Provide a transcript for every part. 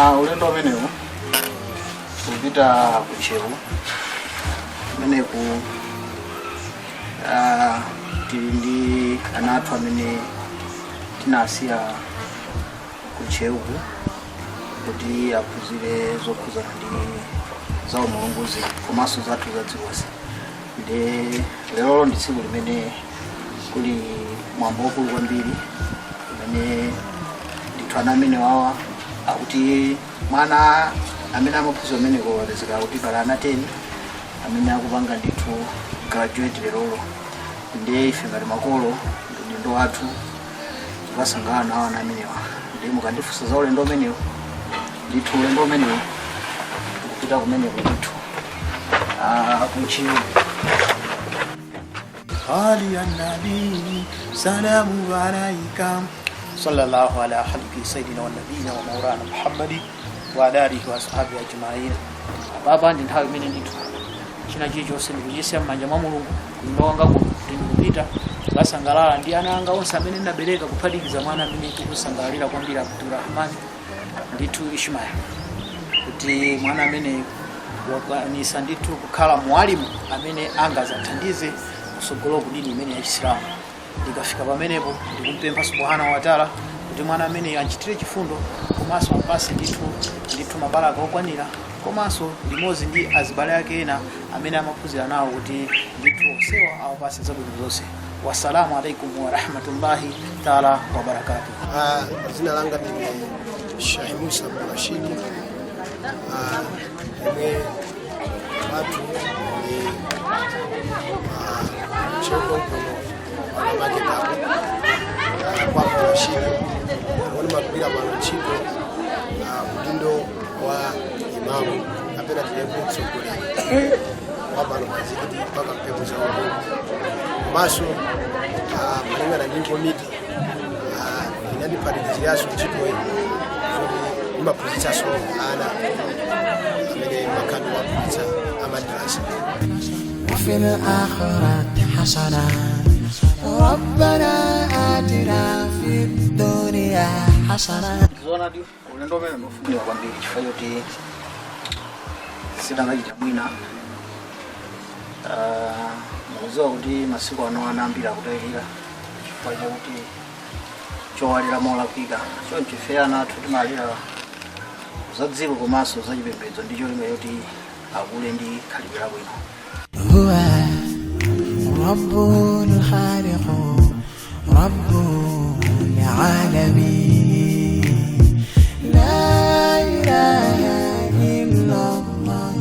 Ulendo umenewu kupita kuchewu meneku tili anatu amene tinasiya kuchewu kuti aphunzire zokhuzana ndi za umulunguzi komanso zathu zadziwonse. Ndi lero ndi tsiku limene kuli mwambo wakulu kwambiri umene ndithu ana amene wawa akuti mwana amene amaphunzira umeneko wapezeka kuti pali ana 10 amene akupanga ndithu graduate lero. Ndi ife ngati makolo ndi ndo athu tikasangana nawo ana amenewa. Ndi mukandifunsa za ulendo umenewo ndithu ulendo umenewo kupita kumeneko ndithu kuchiwu. Ali an-nabi salamu alayka sallallahu ala haliki sayyidina wa nabiyina wa maulana Muhammadi wa ala alihi wa ashabihi ajma'in. Baba ndi nthawi imene ndithu china chilichonse ndikuyesa m'manja mwa Mulungu kuno wanga kupita kusangalala ndi ana anga onse amene ndabereka kuphatikiza mwana amene tikusangalalira kwambiri Abdurrahman ndithu Ishmael, kuti mwana amene wakwanisa ndithu kukhala mwalimu amene angazathandize kusogolo kudini imene ya Islamu. Ndikafika pamenepo ndikumpempha subhanahu wa ta'ala kuti mwana amene anchitire chifundo komanso ampase ndithu mabalaka okwanira komanso limodzi ndi azibale ake ena amene amaphunzira nawo kuti ndithu onsewa awapase zabwino zonse. Wassalamu alaikum wa rahmatullahi ta'ala wa barakatuh. Jina langa ni Sheikh Musa Rashid. Watu ni chongo kwa magetabu kwa Rashid wani mapira wanachiko udindo wa imamu apena kilembo tsokole wabano mazikiti mpaka pepo za wangu maso malenga na nyingo miti inani padikizi yaso chiko ima pulitsa so ana amene makano wa pulitsa amadrasa. وفي الآخرة حسنة ربنا آتنا في الدنيا حسنة. Zona ndio ulendo umene mfuni wa kwambiri chifukwa choti sidangachita bwina. Mukuziwa kuti masiku ano anambira kutayirira chifukwa chakuti chowalira molakwika choncho ife ana athu timalira za dziko komanso za chipembedzo ndicho limene yoti akule ndi khalidwe labwino. هو رب الخالق رب العالمين لا إله إلا الله.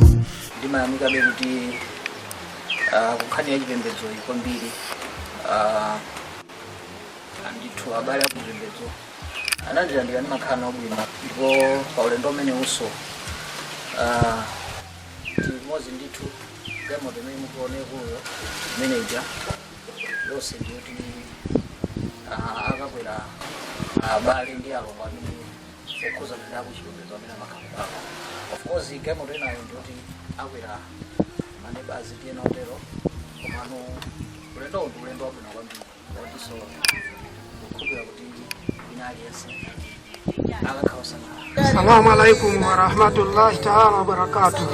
Ndimayamika bene kuti kukhani ya chipembedzo kwambiri ndithu abale akupembedzo anandilandira ndi makhano abwino ndipo pa ulendo umene uso timozi ndithu gamo pemene mukuonekuyo manager yonse ndiyoti akakwera abale ndi alo amene okhuzana nawo chipembedzo amene amakhalo awo. Of course gamo tenayo ndiyoti akwera manebazi tiyena otero komano ulendo ndi ulendo wabwino kwambiri wodiso kukhulupira kuti inali yense akakhaosana. Assalamu alaikum wa rahmatullahi ta'ala wa barakatuh.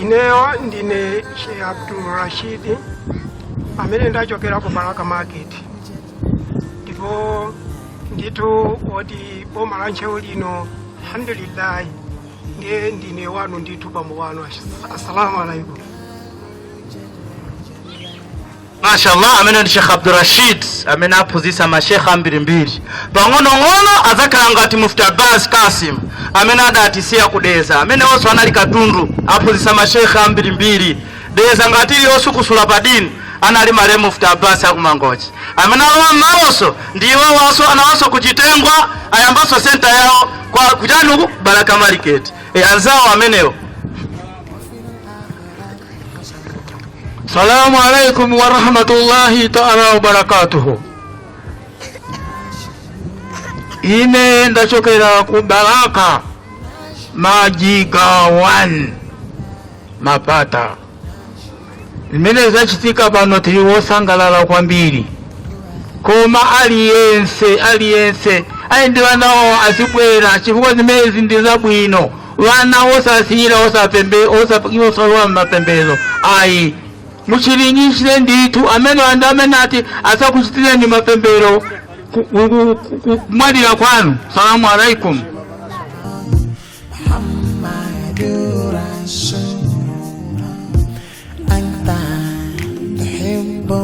Ineyo ndine Sheikh Abdul Rashid amene ndachokera ku Baraka Market. Ndipo ndithu oti boma la Nchewu lino alhamdulillah ndine wanu ndithu pamwe wanu. Assalamu alaikum. Mashallah, amene ndi Sheikh Abdul Rashid amene aphunzitsa mashekha mbirimbiri pang'onong'ono azakhala ngati Mufti Abbas Kasim amene adatisiya kudeza amene onso anali katundu aphunzitsa mashekha mbirimbiri deza ngati yosukusula padini anali male Mufti Abbas akumangochi amene alowa m'mawonso ndiwo waso anawanso kuchitengwa ayambaso senta yawo kwa kuchanuku Baraka Market anzawo amenewo. Assalamu alaikum wa rahmatullahi ta'ala wa barakatuh. Ine ndachokera ku Baraka Majiga 1 Mapata. Limene zachitika pano tili wosangalala kwambiri koma aliyense aindi wanawo asibwera chifukwa zimezi ndi zabwino wana osasira osapakiwa mapembezo ayi muchiringishire nditu amene wanda amene ati asakuchitireni mapembero kumwalira kwanu. Salamu alaikum.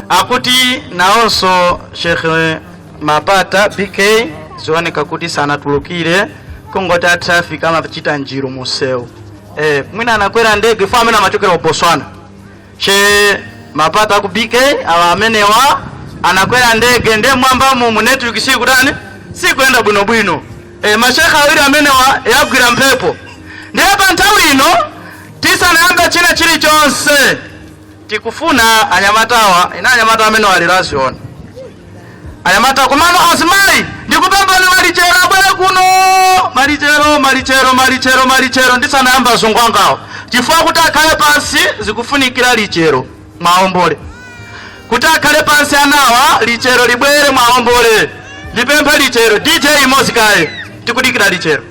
Akuti naonso Sheikh Mapata BK zioneka kuti sana tulukire kungota traffic ama chita njiro museo mwina anakwera ndege fa amene amachokera ku Botswana. Sheikh Mapata ku BK awa amenewa anakwera ndege nde mwamba mu network siku tani sikuenda bwino mashekha awiri amenewa yagwira mpepo ndi hapa nthawi ino tisanayamba china chilichonse tikufuna anyamatawa ina anyamata amene walirasiona anyamata kumano asimai ndikupambana malichero abwere kuno malichero ndisanayamba zungwangawo chifukwa kuti akhale pansi zikufunikira lichero mwaombole kuti akhale pansi anawa lichero libwere mwaombole lipemphe lichero DJ Mosikaye tikudikira lichero.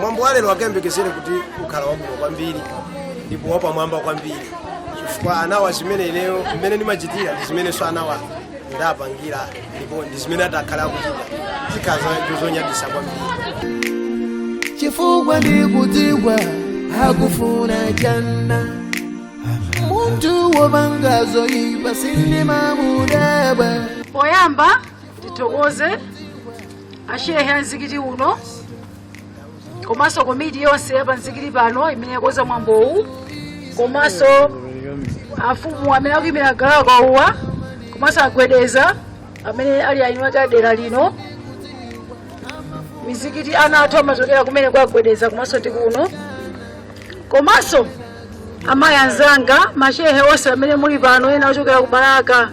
Mwambo wale wakembekezere kuti ukhala wabwino kwambiri ndipo wapa mwamba kwambiri chifukwa anawa zimene leo mmene ndimachitira ndi zimene so anawa ndapangira ndipo ndizimene atakhala kuchita zikaza zonyadisa kwambiri chifukwa ndikudziwa akufuna janna muntu wopanga zoyipa sindimamudabwa. Poyamba titokoze ashehe anzikiti uno komanso komiti yonse yapa nzikiti pano imene yakoza mwambowu komanso afumu amene akuyimira gawo kwauwa komanso agwedeza amene ali ayimira tadera lino mizikiti ana athu amachokera kumene kwagwedeza komanso ndi kuno komanso amayi anzanga mashehe onse amene muli pano ena ochokera ku Baraka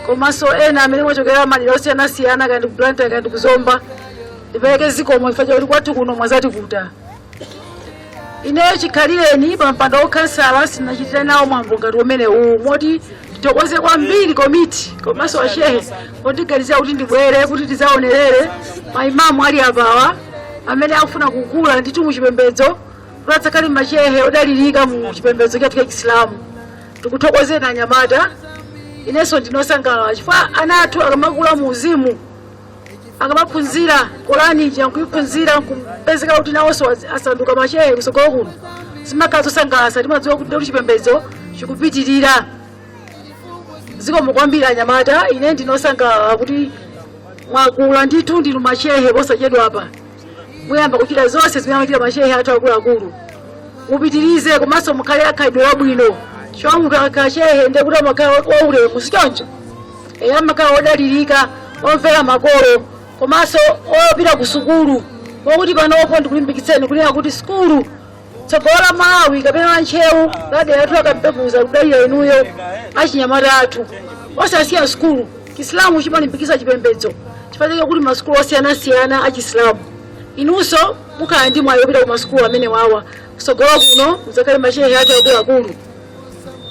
komanso ena amene mwachokera madera osiyanasiyana kandi ku Blantyre kandi ku Zomba ndipereke zikomo ifa kuti kwathu kuno mwazati kuta ineyo chikhalireni pa mpando wokhansala sinachitira nawo mwambo ngati umene uwu moti titokoze kwambiri komiti komanso ashehe otigalizira kuti ndibwere kuti tizaonerere maimamu ali apawa amene akufuna kukula ndithu mu chipembedzo kuti adzakhale mashehe odalirika mu chipembedzo chathu cha Chisilamu. Tikuthokozeni anyamata, inenso ndinosangalala chifukwa ana athu akamakula mu uzimu akamaphunzira Korani kuyiphunzira kupezeka kuti nawonso asanduka mashehe kusogolo kuno zimakhala zosangalatsa timadziwa kuti chipembedzo chikupitirira. Zikomo kwambiri anyamata, ine ndinosangalala kuti mwakula ndithu ndinu mashehe posachedwa apa muyamba kuchita zonse zimene amachita mashehe athu akuluakulu. Mupitirize komanso mukhale akhalidwe labwino chifukwa munthu akakhala shehe ndiye kuti amakhala waulemu sichoncho amakhala odalirika omvera makolo komanso opita ku sukulu mokuti panopo ndikulimbikitseni kunena kuti sukulu tsogolo la Malawi kapena la Ntchewu ladera athu akampepuza kudalira inuyo achinyamata athu osasiya sukulu. Chisilamu chimalimbikitsa chipembedzo chifukwa kuti masukulu osiyanasiyana achisilamu inunso mukhala ndi mwayi opita ku masukulu amene wawa kusogolo kuno mudzakhale mashehe athu akuluakulu.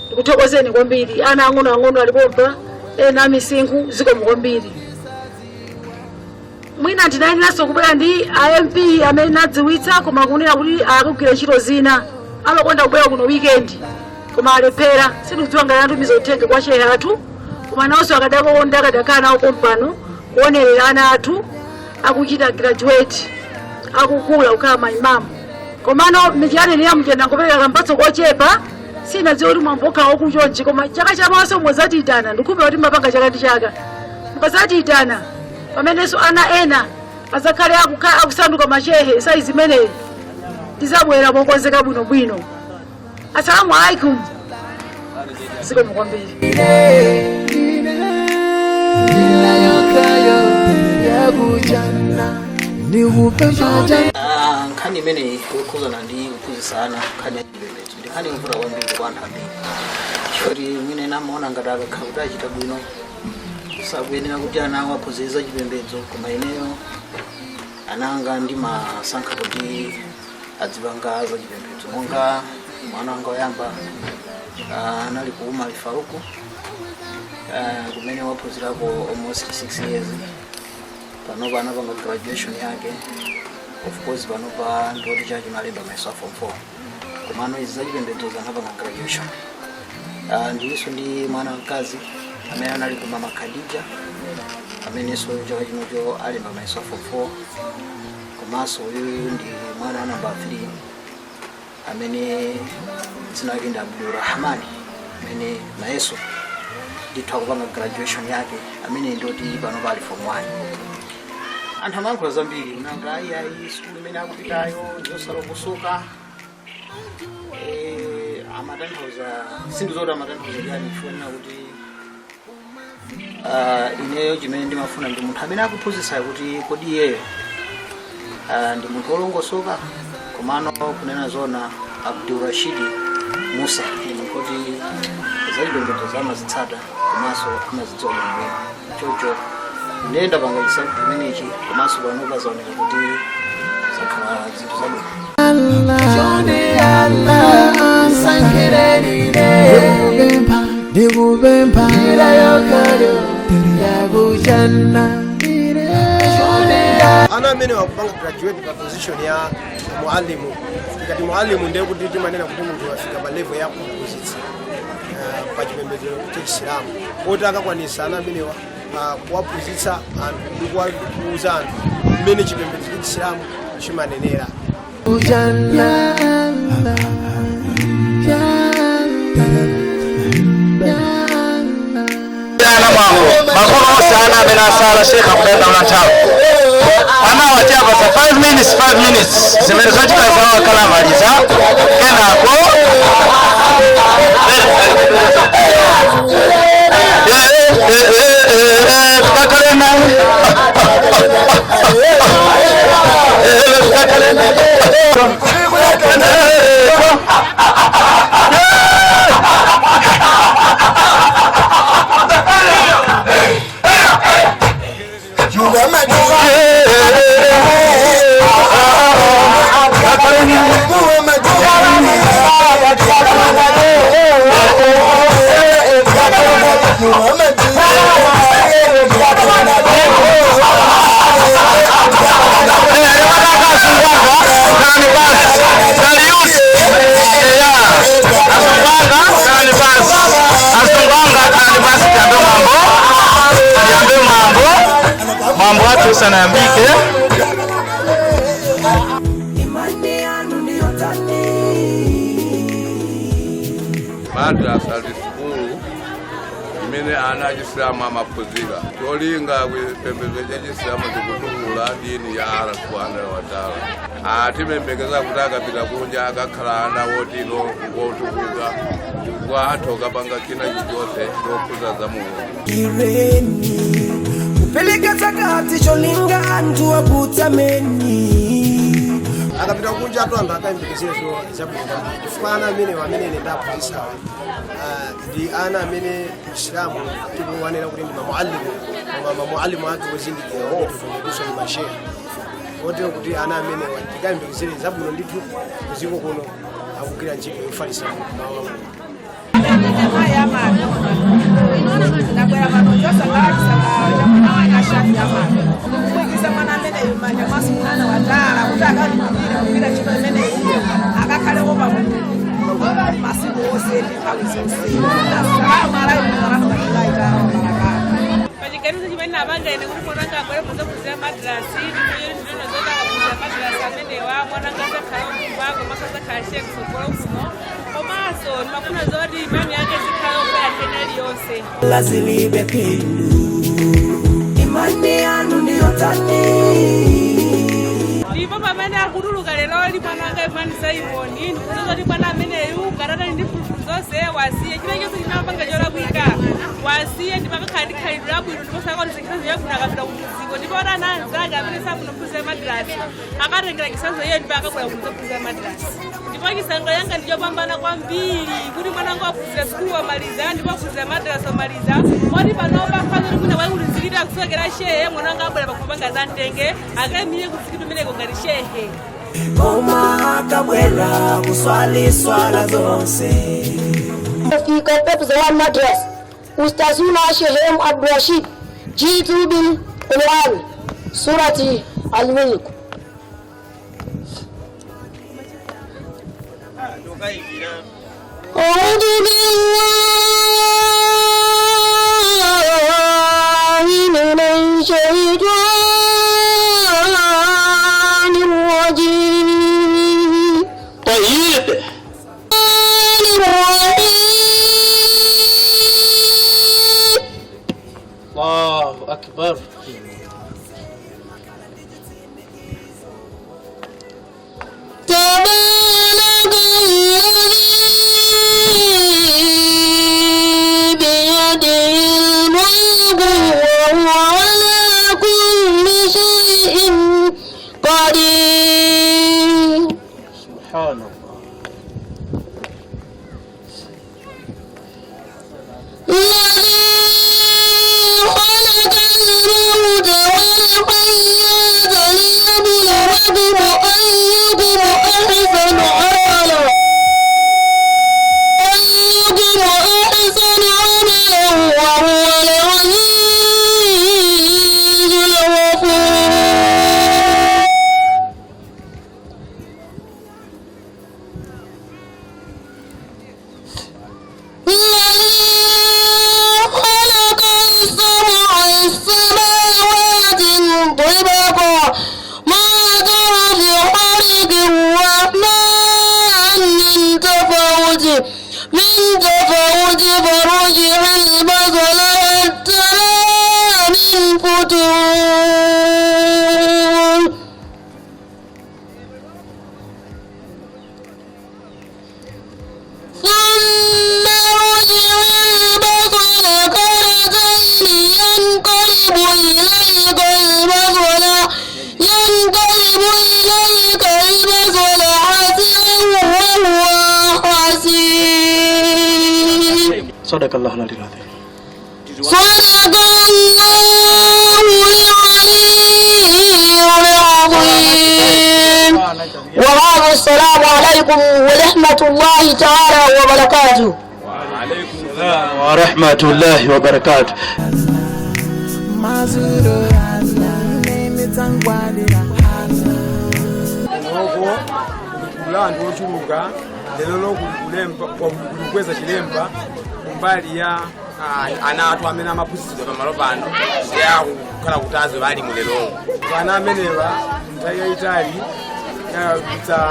Ndikuthokozeni kwambiri ana ang'onoang'ono alipompa ena amisinkhu zikomo kwambiri. Mwina ndinayeneranso kubwera ndi AMP amene nadziwitsa koma kunena kuti akugwira ntchito zina amakonda kubwera kuno weekend koma alephera sindikudziwa ngati anatumiza uthenga kwa shehe athu koma nawonso akadakonda akadakhala nawo kompano kuonerera ana athu akuchita graduate akukula kukhala maimamu komano michiyani ya mtenda ngopereka kamphatso kochepa sinadziwa kuti mwambo okhala wakuchonchi koma chaka chamaso mwazatiyitana ndikhumbira kuti mapanga chaka ndi chaka mukazatiyitana pamenenso ana ena azakhale akusanduka mashehe saizi imeneyi tizabwera mokonzeka bwinobwino. Assalamu alaikum. Zikomo kwambiri. Nkhani imeneyi yokhuzana ndi kuphunzitsana nkhani ya chipembedzo ndi nkhani yovuta kwambiri kwa anthu ambiri chifukwa mwina ena amaona ngati akakhala kuti achita bwino sakuyenera kuti ana awo aphunzitsa chipembedzo koma ineyo ananga ndimasankha kuti adzipanga za chipembedzo monga mwana wanga woyamba anali ku Umar Faruku kumene waphunzirako almost 6 years panopa anapanga graduation yake. Of course panopa ndoti chachi malemba mayeso form 4 komano izi za chipembedzo anapanga graduation. Ndiso ndi mwana wamkazi amene anali ku Mama Khadija amenenso chaka chinocho alemba mayeso form 4 komanso uyu ndi mwana wa namba 3 amene dzina lake ndi Abdulrahman amene nayeso ndithu akupanga graduation yake amene ndoti panopa ali form 1. Anthu amayankhula zambiri nanga ayi sukulu imene akupitayo ndiyosalokusuka amatanthauza sindizoti amatanthauza yani chifukwa kuti ineyo chimene ndimafuna ndi munthu amene akuphunzitsa kuti kodi iyeyo ndi munthu wolongosoka komano kunena zona Abdurrashid Musa ndi munthu kuti zachipembedzo zamazitsata komanso amazidziwa bwino chocho ndenda panga chisankho chimenechi komanso panopa zaoneka kuti zakhala zinthu zabwino. Ana amene wakupanga graduate pa position ya mualimu ikati mualimu ndiye kuti timanena kuti munthu wafika pa level ya kuphunzitsa pa chipembedzo cha Chisilamu oti akakwanisa ana amenewa kuwaphunzitsa anthu ndi kuwauza anthu mmene chipembedzo cha Chisilamu chimanenera. Makono sana amena sala Sheikh Abdalla Mlantawe ana wachapa sa 5 minutes zimezochika sawa kala maliza kenako tutakalena mambo watu sana yambike madrasa liskulu imene ana Chisilamu amaphunzira cholinga kwipembedzo cha Chisilamu chikutukula dini ya Allah subhanahu wa ta'ala. Timembekeza kuti akapita kunja akakhala ana wotino ngotukuka kwa athoka panga china chilichonse chokhuza za Mulungu. Peleka zakati cholinga anthu akutameni akapita kunja atu anthu akayembekezezo zabwino chifukwa ana amene ndaphunzitsa ndi ana amene Chisilamu tikuwanena kuti ndi mamuallimu ake ozindikira otufundiswa ndi mashehe kotero kuti ana amene tikayembekezere zabwino ndithu kuziko kuno akugwira ntchito yofalitsa mawu a Mulungu. Pachikarizo chimene apangene kuti mwananga abwere kuzophunzira madrasi ndinozoda kuphunzira madrasi amenewa mwananga azakhala mkumbango masazakhala shehe kusogolo kuno komanso ndimafuna zoti imani yake zikhala okwera tena iliyonse lazilibe phindu imani yanu ndiyotani ndipo pamene akutuluka lero ali mwananga Imani Simoni ndikuzoti mwana ameneyu ngatata ndi mphulupulu zonse wasiye chilichonse chinapanga cholakwika wasiye ndipakakhala ndi khalidwe labwino ndipo sakatizekisazo yabwino akapita kumuziko ndipo ona ana anzake amene safuna kuphunzira madrasi akatengera chisazo iyo ndipo akabwera kuzophunzira madrasi ndipo chisankho yanga ndichopambana kwambiri kuti mwananga waphunzira sukulu wamaliza ndipo waphunzira madrasi wamaliza moti panopa mfazoti kuti wakulizikira kusokera shehe mwananga abwera pakupanga za mtenge akayimire kuzikidwa imeneko ngati shehe koma akabwera kuswali swala zonse fika pepu za madrasa Ustazuna Sheikh Abdul Rashid jitu bil Quran surati Al-Mulk. الله أكبر. تبارك الذي Sadaqallahu al-azim. وهذا السلام عليكم ورحمة الله تعالى وبركاته. وعليكم السلام ورحمة الله وبركاته. Kulandu ochuluka lero lokulemba kweza chilemba kumbali ya anatu amene amaphunzitsidwa pamalo pano yawo kukhala kutazi bali mulero ana amenewa nthawi yayitali za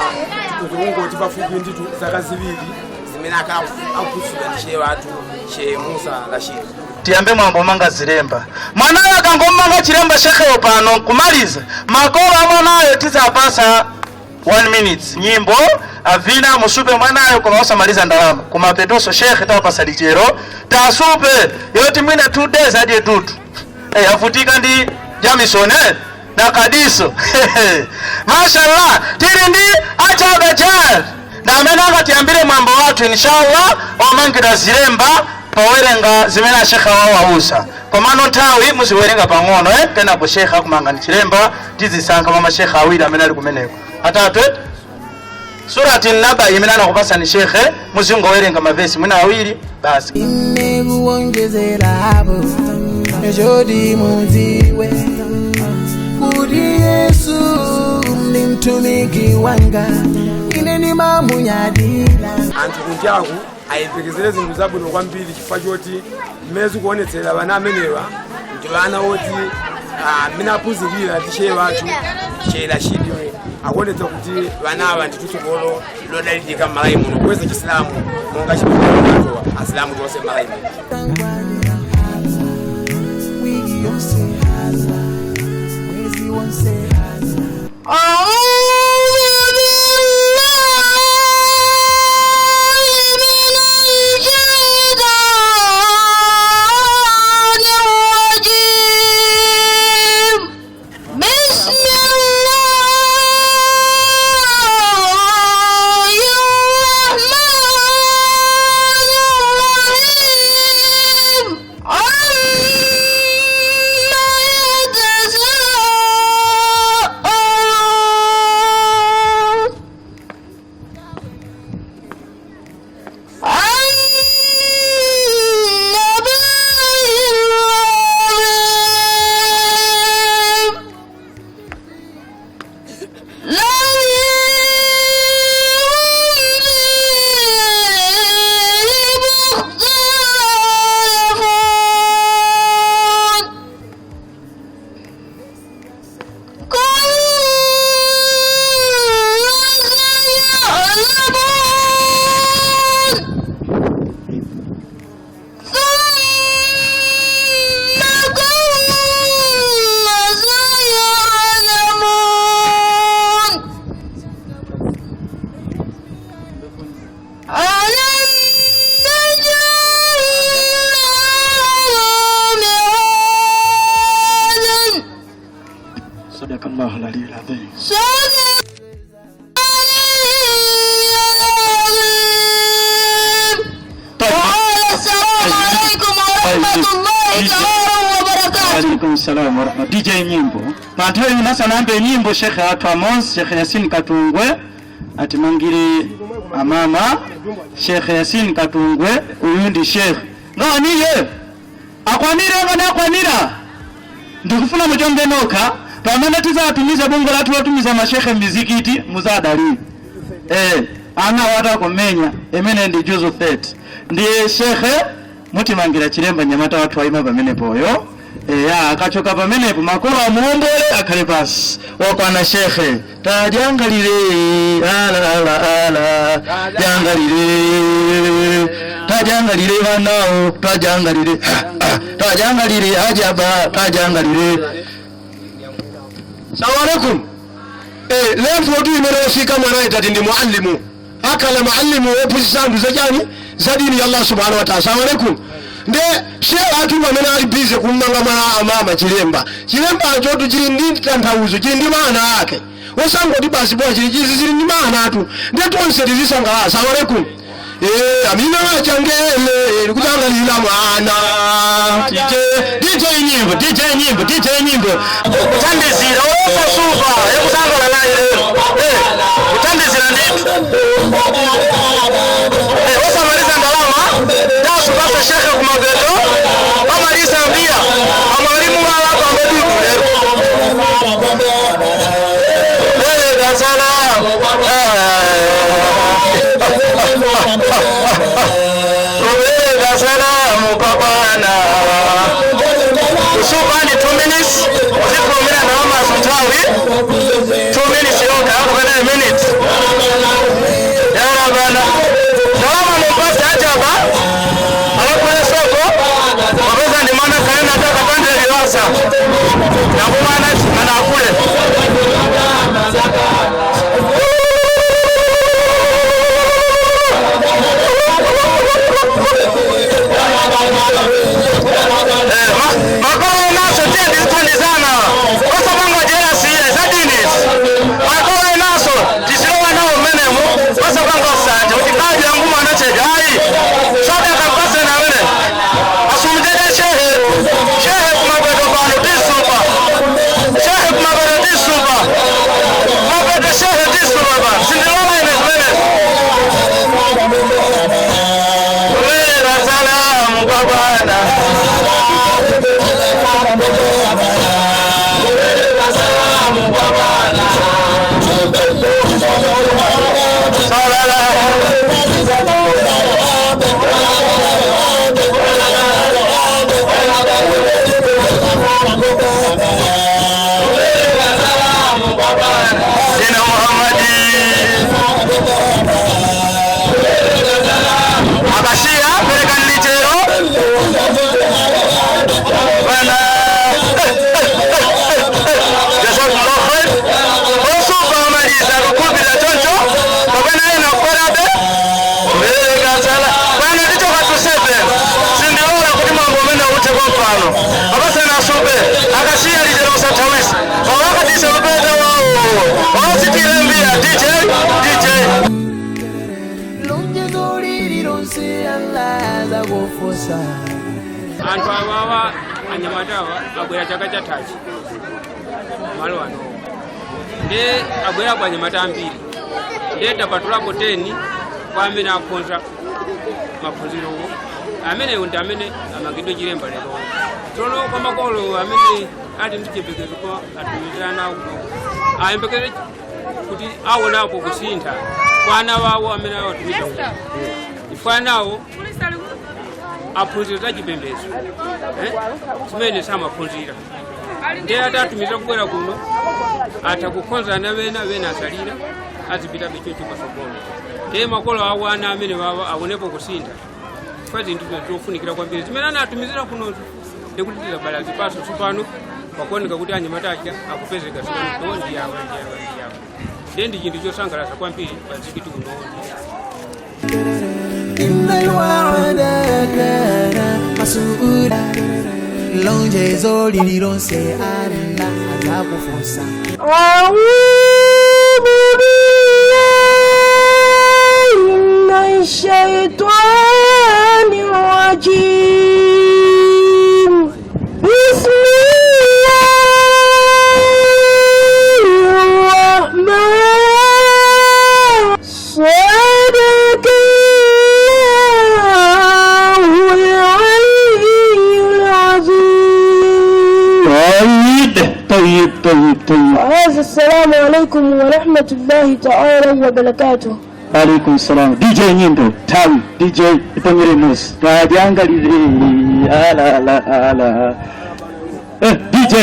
kuzungoti pafupi nditu zaka ziwiri zimene akuphunzitsidwa ndi shehe wathu Shehe Musa Rashid. Tiyambe mwambo manga zilemba mwanayo akangomanga chilemba shekheyo pano kumaliza makolo amwanayo tizapasa 1 minute nyimbo avina musupe mwanayo kwa osamaliza ndalama kumapetoso shekhe tawapasa lichero tasupe yoti mwina 2 days hadi etutu afutika ndi Jamison na Kadiso mashallah tiri ndi achaga jar na amenanga tiambire mambo watu inshallah omangira zilemba pawerenga zimena shekha wao wausa kwa mano tawi musiwerenga pangono tena kwa shekha kumanga ni chilemba tizisanga mama shekha awili amena ali kumeneko atatu surati naba imenana kupasa ni shekhe muzingo werenga mavesi mwina awili basi kuongezera hapo jodi muziwe kuri Yesu ni mtumiki wanga ine ni mamunyadila anthu kunjaku ayipekezere zinthu zabwino kwambiri chifukwa choti mmezi kuonetsera vana amenewa ndi vana oti amene aphunzirira ndi shehe wathu Shehe Rashid akuonetsa kuti vanawa ndi tsogolo lodalirika m'malawi muno kweza chisilamu monga chimatowa asilamu tonse m'malawi muno. Sadaqallahu al-azim. Alaikum salam wa rahmatullahi. DJ nyimbo panthawi nasa nambe nyimbo Sheikh Amos Sheikh Yasin Katungwe atimangire amama Sheikh Yasin Katungwe uyundi Sheikh nganiye akwanira ngana akwanira ndikufuna mujombe noka pamene tizatumiza bongo latu watumiza mashekhe mizikiti muzadali ana wata kumenya emene ndi juzu 30 ndiye shekhe mutimangira chilemba nyamata watu waima pamene poyo akachoka pamene makolo amuombole akhale pasi wakwana shekhe tajangalire ala tajangalire vanao tajangalire ajaba tajangalire. Salamu alaikum. Leo tu imerofika mwana itati ndi muallimu akala muallimu opusi sandu zajani zadini ya Allah subhanahu wa ta'ala. Salamu alaikum. Nde shehe watu wamene ali bize kumanga amama chilemba chotu chili ndi tanthauzo chili ndi maana yake osangoti basi bwa chili zili ndi maana atu nde tonse tizisangalala. Salamu alaikum. amina wachangele kutangalila mwana DJ nyimbo kutandizira ososuva ekutangala naye lero kutandizira nditu osamaliza ndalama dasupasa shekhe kumageto amaliza mbia amwalimu wawapa mbedudu lero gasala salamu babana usubani 2 minutes uzikumira na mama sutawi 2 minutes yoka hapo kana minutes ya rabana salama mpasa ajaba alafu soko waweza ni maana kaenda hata pande liwasa na kumana na kule makao naso tende zitandizana kwa sababu jela siye zadini makao naso tisiwa nao menemo kwa sababu asante utikaji yangu mwanache gai sote akapasa na wene asumjede shehe kumabado bano disuba shehe kumabado disuba kumabado shehe disuba ba sindilola inesmene wera salamu babana Antu awawa anyamatawa agwera chaka chatachi malo ano nde agwera kwa anyamata ambiri nde tapatulapo 10 kwa amene akonza maphunzirowo amene undi amene amagidwe chilemba lero tsono kwa makolo amene ati ndichepekeze kwa atumizana ayembekeze kuti awonapo kusintha kwa ana wawo amene awatumiza ifanawo aphunzira chipembedzo chimene samaphunzira ndiye atatumiza kubwera kuno atakukhonza nawena asalira azipita bichocho pasogolo ndiye makolo awo ana amene wawa awonepo kusintha kwa zinthu zofunikira kwambiri zimene anatumizira kunozo ndikuti tizabala zipaso tsopano pakuoneka kuti anyamatacha akupezeka zimene ndiyawo ndiye ndi chinthu chosangalatsa kwambiri pa zikiti kunozo إن الوعد كان مسؤولا lonje zoli lironse Allah atakufunza a'udhu billahi minash shaitanir rajim السلام عليكم ورحمة الله تعالى وبركاته. عليكم السلام. DJ nyimbo tawi DJ iponyere mus rajangalire ala ala ala DJ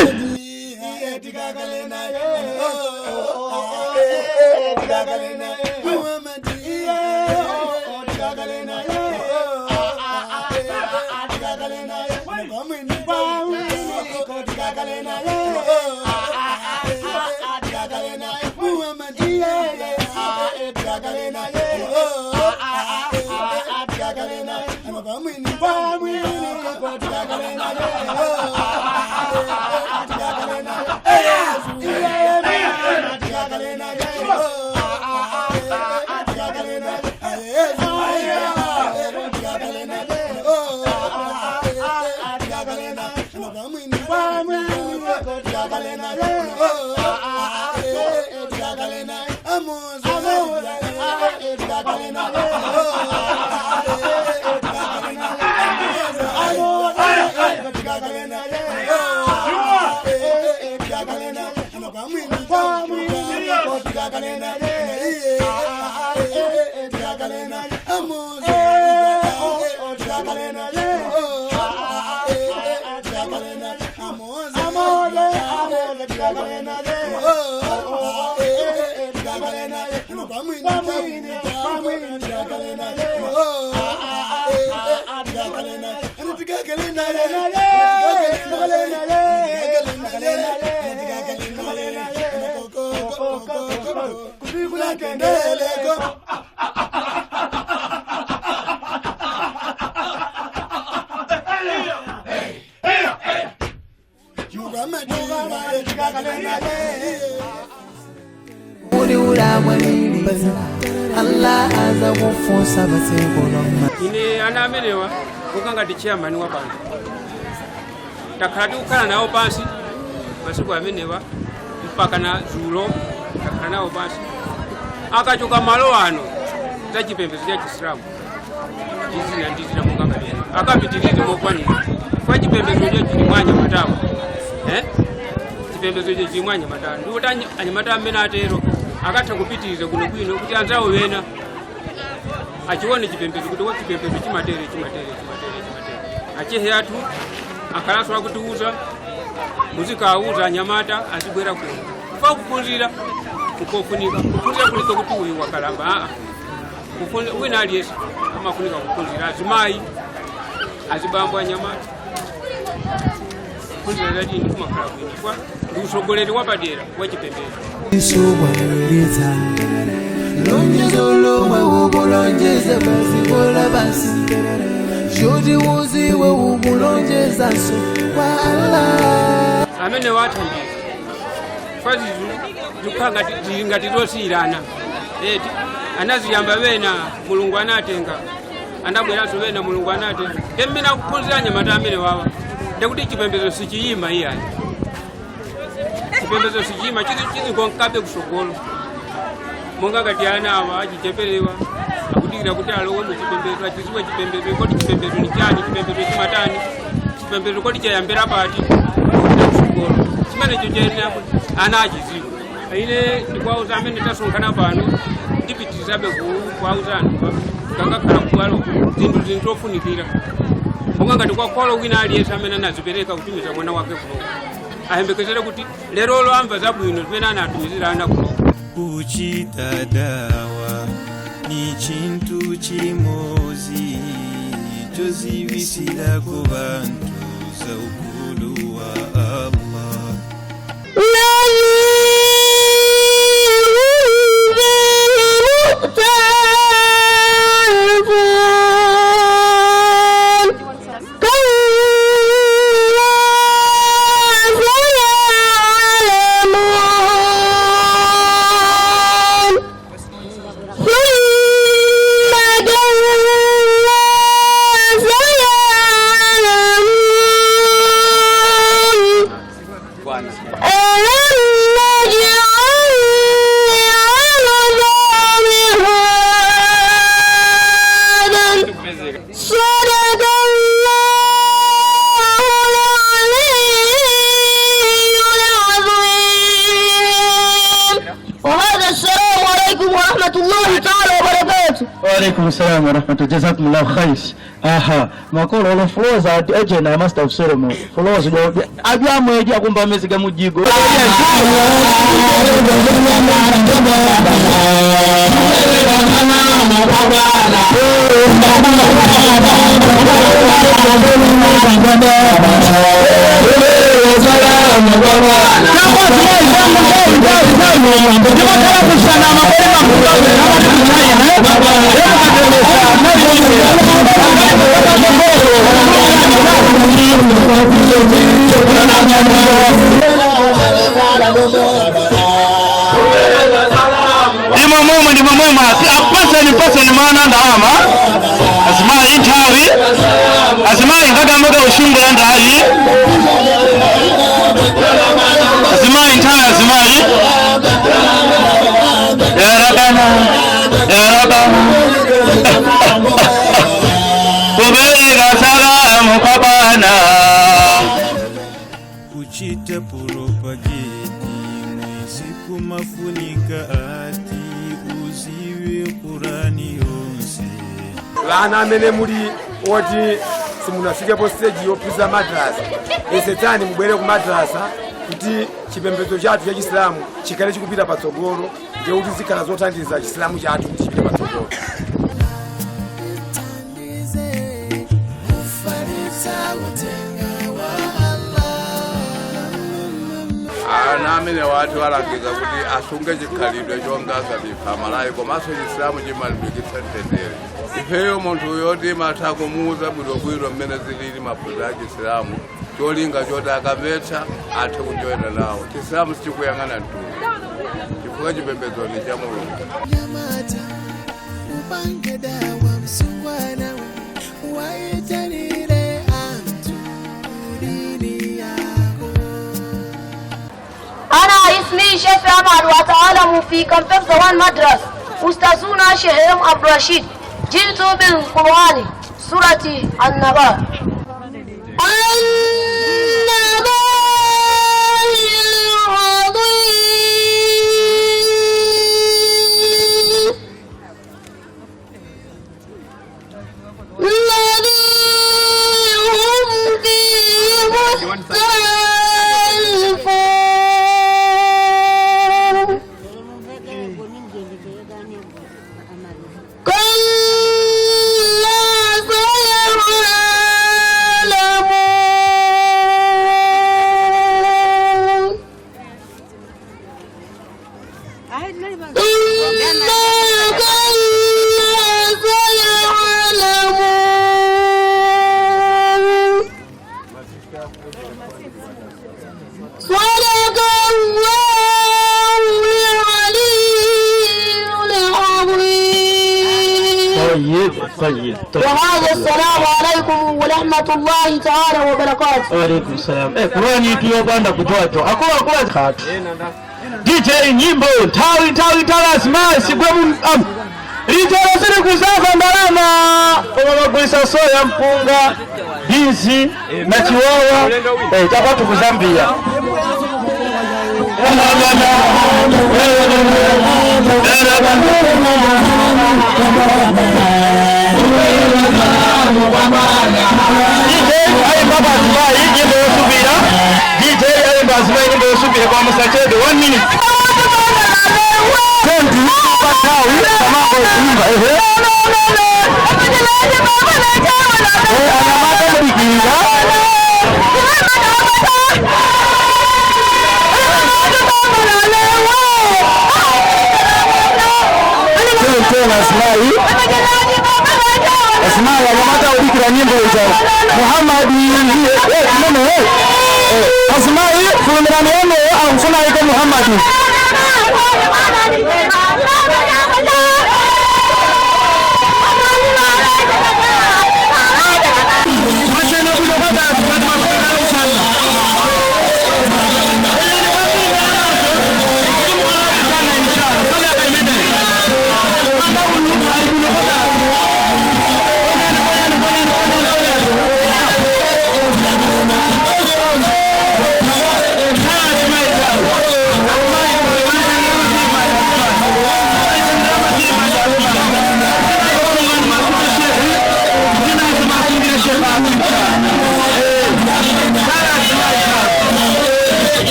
ine ana amenewa kukanga ndi chairman wa banja takhala tikukhala nawo pansi masiku amenewa mpaka na zulo takhala nawo pansi akachoka malo ano za chipembedzo cha Chisilamu ndizina kukanga bene akapitirize mokwanira kwa chipembedzo cha chimwanya matawa chipembedzo cha chimwanya matawa ndikuti anyamata amene atero akatha kupitiriza kuno kwino kuti anzawo wena achione chipembedzo kuti wa chipembedzo chimatere achehe athu akalaso akutiuza muzikauza anyamata azibwera kuno kufa kuphunzira kukofunika kuphunzira kuliko kuti uyu wakalamba wina aliyese amafunika kuphunzira azimayi azibambo anyamata kuphunzira zadini kumakhala kwini kwa ndi usogoleri wapadera wa chipembedzo lonjezo lomwe ukulonjeze bazikola basi jodi wuziwe ukulonjeza so kwa Allah amene wathandiza fazi zikanga ngati zosiyirana eti anaziyamba wena mulungu anatenga anabweraso wena mulungu anatenga temina kuphunzira anyamata amene wawa ndekuti chipembedzo sichiyima iyani chipembedzo sichiyima chizikonkabe kusogolo monga ngati ana awa achicheperewa akudikira kuti alowe muchipembedzo achiziwe chipembedzo kodi chipembedzo ni chani chipembedzo chimatani chipembedzo kodi chayambira pati kusogolo chimenecho chayenera kuti ana achiziwe ine ndikwauza amene tasonkhana pano ndipitirizabe kuwauzana ngakakhala kubwalo zinthu zofunikira monga ngati kwakholo wina aliyese amene anazipereka kutumiza mwana wake kuno ayembekezere kuti lerolo amva zabwino zimene anatumizira ana kuno kuchita dawa ni chintu chimozi chozivisira ku bantu za ukulu wa Allah Waalaikum assalam wa rahmatullahi jazakumullahu khair. Aha, makolo lo flows at agent na master of ceremony. Flows do ajamu eja kumba meziga mujigo. Imamuma apasa ni maana ndama asima intawi asima ingagambaga ushungula ndayi asima intawi asima ya rabana kubega salamu kabana kuchita propagate kumafunika ati uziwe Qur'ani yonse. Vana amene muli oti simunafikepo stage yophunzira madrasa, esetani mubwere ku madrasa kuti chipembedzo chathu cha Chisilamu chikhale chikupita patsogolo, nje kuti zikhala zothandiza Chisilamu chathu kuti chipite patsogolo. Ana amene watu alangiza kuti asunge chikhalidwe chonga akapempha malayi komanso Chisilamu chimalimbikitsa mtendere. Ifeyo munthu yoti matha kumuwuza bwinobwino mmene zilili maphunziro a Chisilamu, cholinga choti akamvetsa athe kujoyina nawo. Chisilamu sichikuyang'ana mtundu, chifukwa chipembedzo ni cha Mulungu. أنا اسمي شيخ أحمد وأتعلم في كامبس زوان مدرسة أستاذنا شيخ عبد الرشيد. جئت بالقرآن سورة النبأ. وهذا السلام عليكم ورحمة الله تعالى وبركاته. وعليكم السلام. Qur'ani tuliyopanda kutoa akula khatu. DJ nyimbo tawi talasma sigwemu ritoro siri kusafa ndalama wabagulisa soya mpunga hizi na chiwawa tapatu kuzambia. One minute.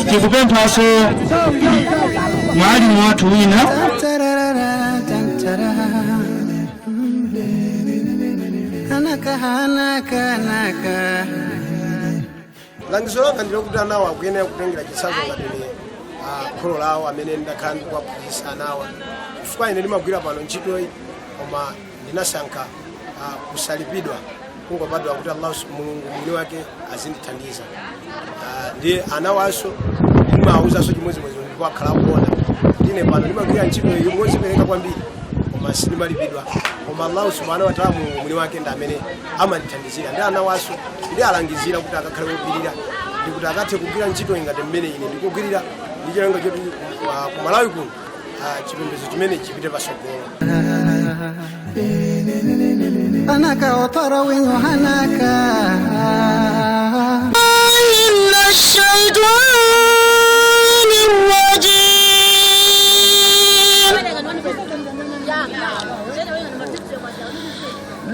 Kikupenda so mwalimu watu wina hanaka langizo langa ndilokutana nawo akuyenera kutengera chisazo ngati kholo lawo amene ndakhala kuwaphunzitsa nawo chifukwa ine ndimagwira pano ntchito iyi koma ndinasankha kusalipidwa kungobadwa kuti Allah Mulungu mwini wake azindithandiza ndi anawanso ndimawuzanso chimodzimodzi ndipo akhala kuona ndine pano ndimagwira ntchito iyi modzipereka kwambiri koma sindimalipidwa koma Allah subhanahu wa ta'ala mwini wake ndi amene amandithandizira ndi anawanso ndi alangizira kuti akakhale kupirira ndi kuti akathe kugwira ntchito ingati mmene ine ndikugwirira ndichilenga choti ku Malawi kuno chipembedzo chimene chipite pasogolo. Anaka otara winyo hanaka inna shaytani rajim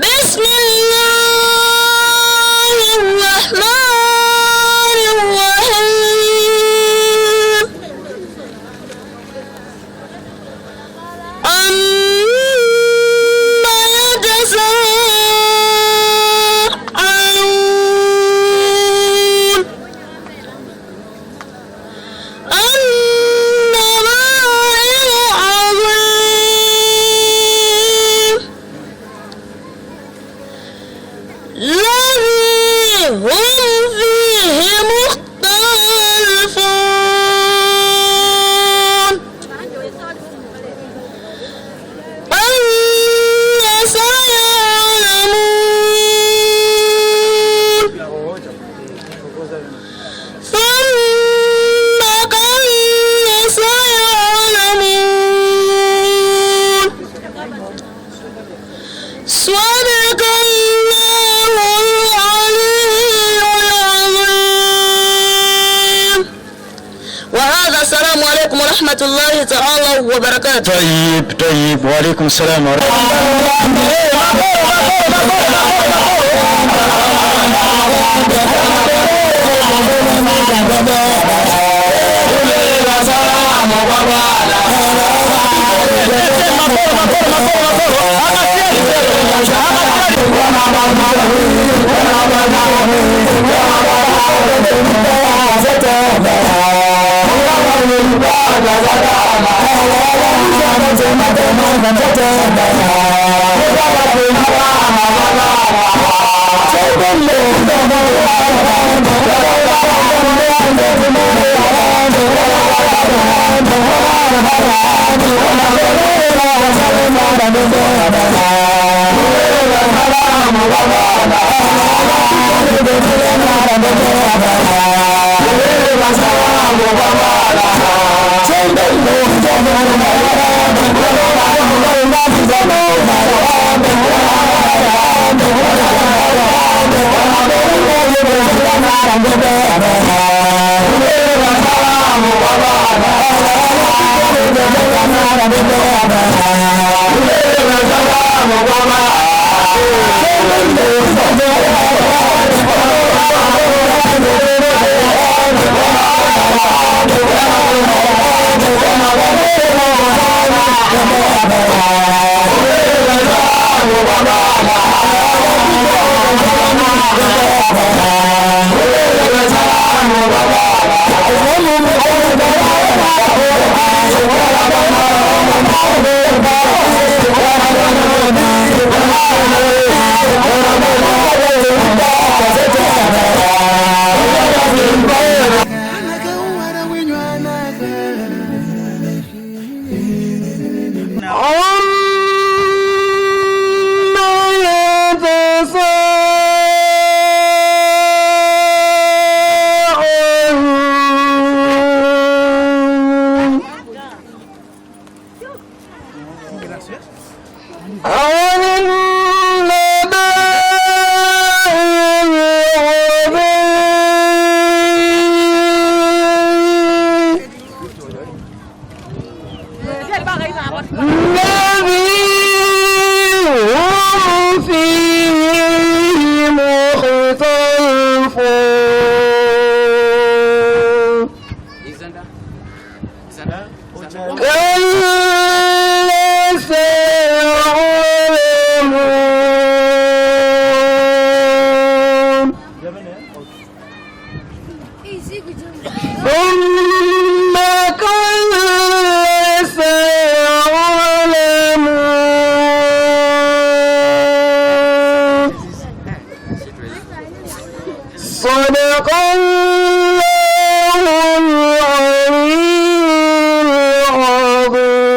bismillahirrahmanirrahim السلام عليكم ورحمة الله تعالى وبركاته. طيب وعليكم السلام ورحمة صدق الله العلي العظيم.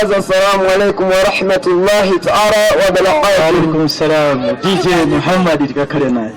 kwanza, assalamu alaikum wa rahmatullahi ta'ala wa barakatuh. Alaikum salam. DJ Muhammad tukakale naye.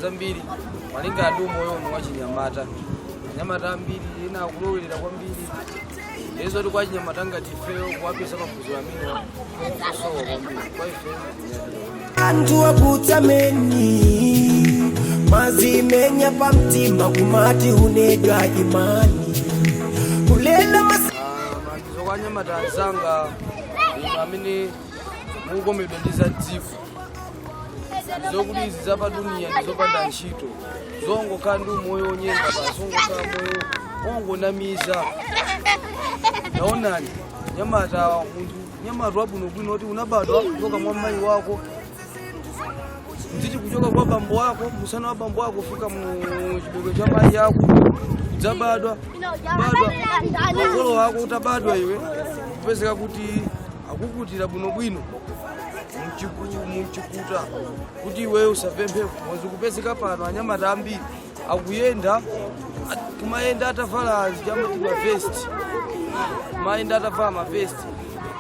Zambiri malinga adu moyo mwachinyamata nyamata ambiri ina kulowelera kwambiri ezo kwa chinyamata ngati feo kuwapesa mafuzo amene kusowa kwambiri kwa ife antu akutameni mazimenya pamtima kumati unedwa imani kulela mangizo kwa nyamata zanga amene mukomedwa ndiza dzifu zokulizi zapa dunia ndizopanda ntchito zongoka ndi moyo nyenga basongoka moyo ongonamiza naonani nyamata munthu nyamata wabuno bwino kuti unabadwa kuchoka mwa mai wako nditi kuchoka kwa bambo wako musana wa bambo wako fika mu chibego cha mai yako zabadwa makolo wako utabadwa iwe kupezeka kuti akukutira buno bwino mchikuta kuti wewe usapempe mwezi kupezeka pano anyamata ambiri akuyenda kumayenda atavala jambo ma vest kumayenda atavala ma vest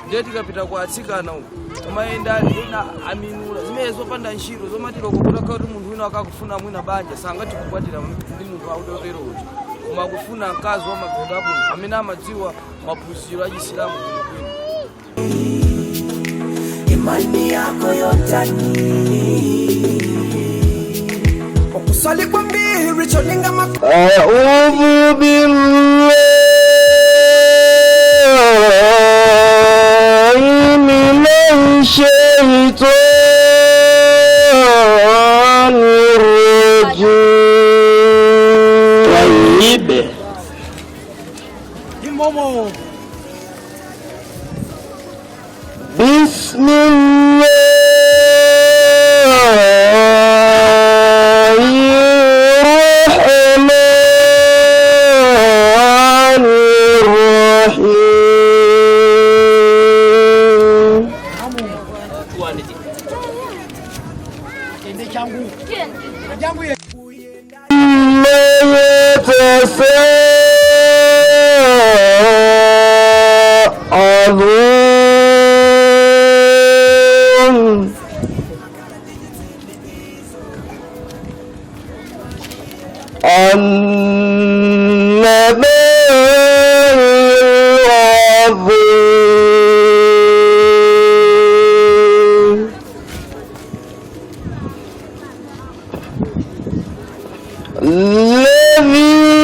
ndeti kapita kwa atsikana uko kumayenda ina aminula zimene zopanda ntchito zomatira kukuta kuti munthu wina akakufuna mwina banja sangati kukwatira ndi munthu audotero kuti koma kufuna mkazi wa magondo abwino amene amadziwa maphunziro a Chisilamu bwino. Imani yako yotani okusali kwa mbiri cholinga a'udhu billahi minash shaitanir rajim. Imomo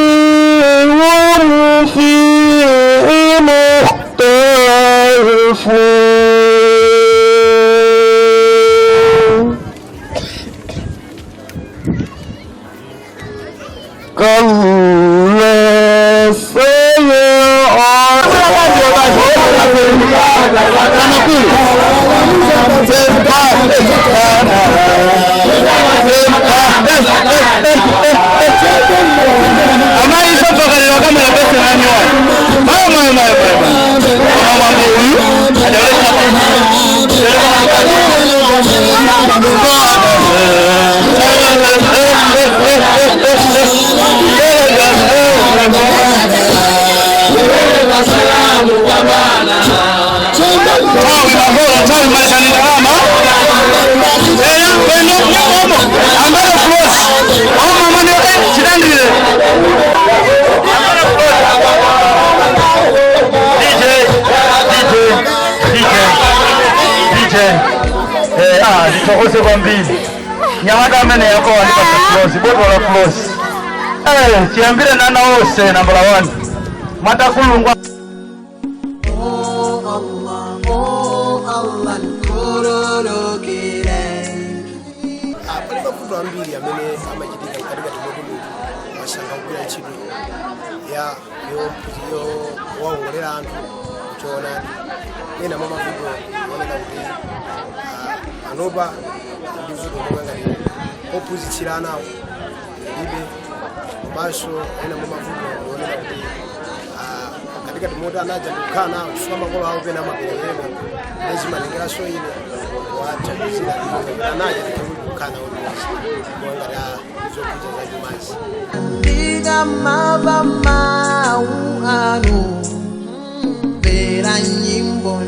الذي هم فيه مختارون Nitokose kwa mbili nyamata amene yako wanipasa flosi boto la flosi chiambire nana ose nambala 1 matakulungwa pali mavuto ambiri amene amachitika katika timoto mashanga kugwira ntchito ya yo waongolera anthu choonadi ena mwa mavuto oneka kuti anopa ndivuto ngati ophunzitsirana ibe komanso ena mwa mavuto oneka kuti katika timoto anaja kukhala kusoma makolo awo pena amaperewera nezimatengeranso ine wathandizira anaja kukhala kuangala zokuja za jumazi Diga mava mau anu vera nyimbo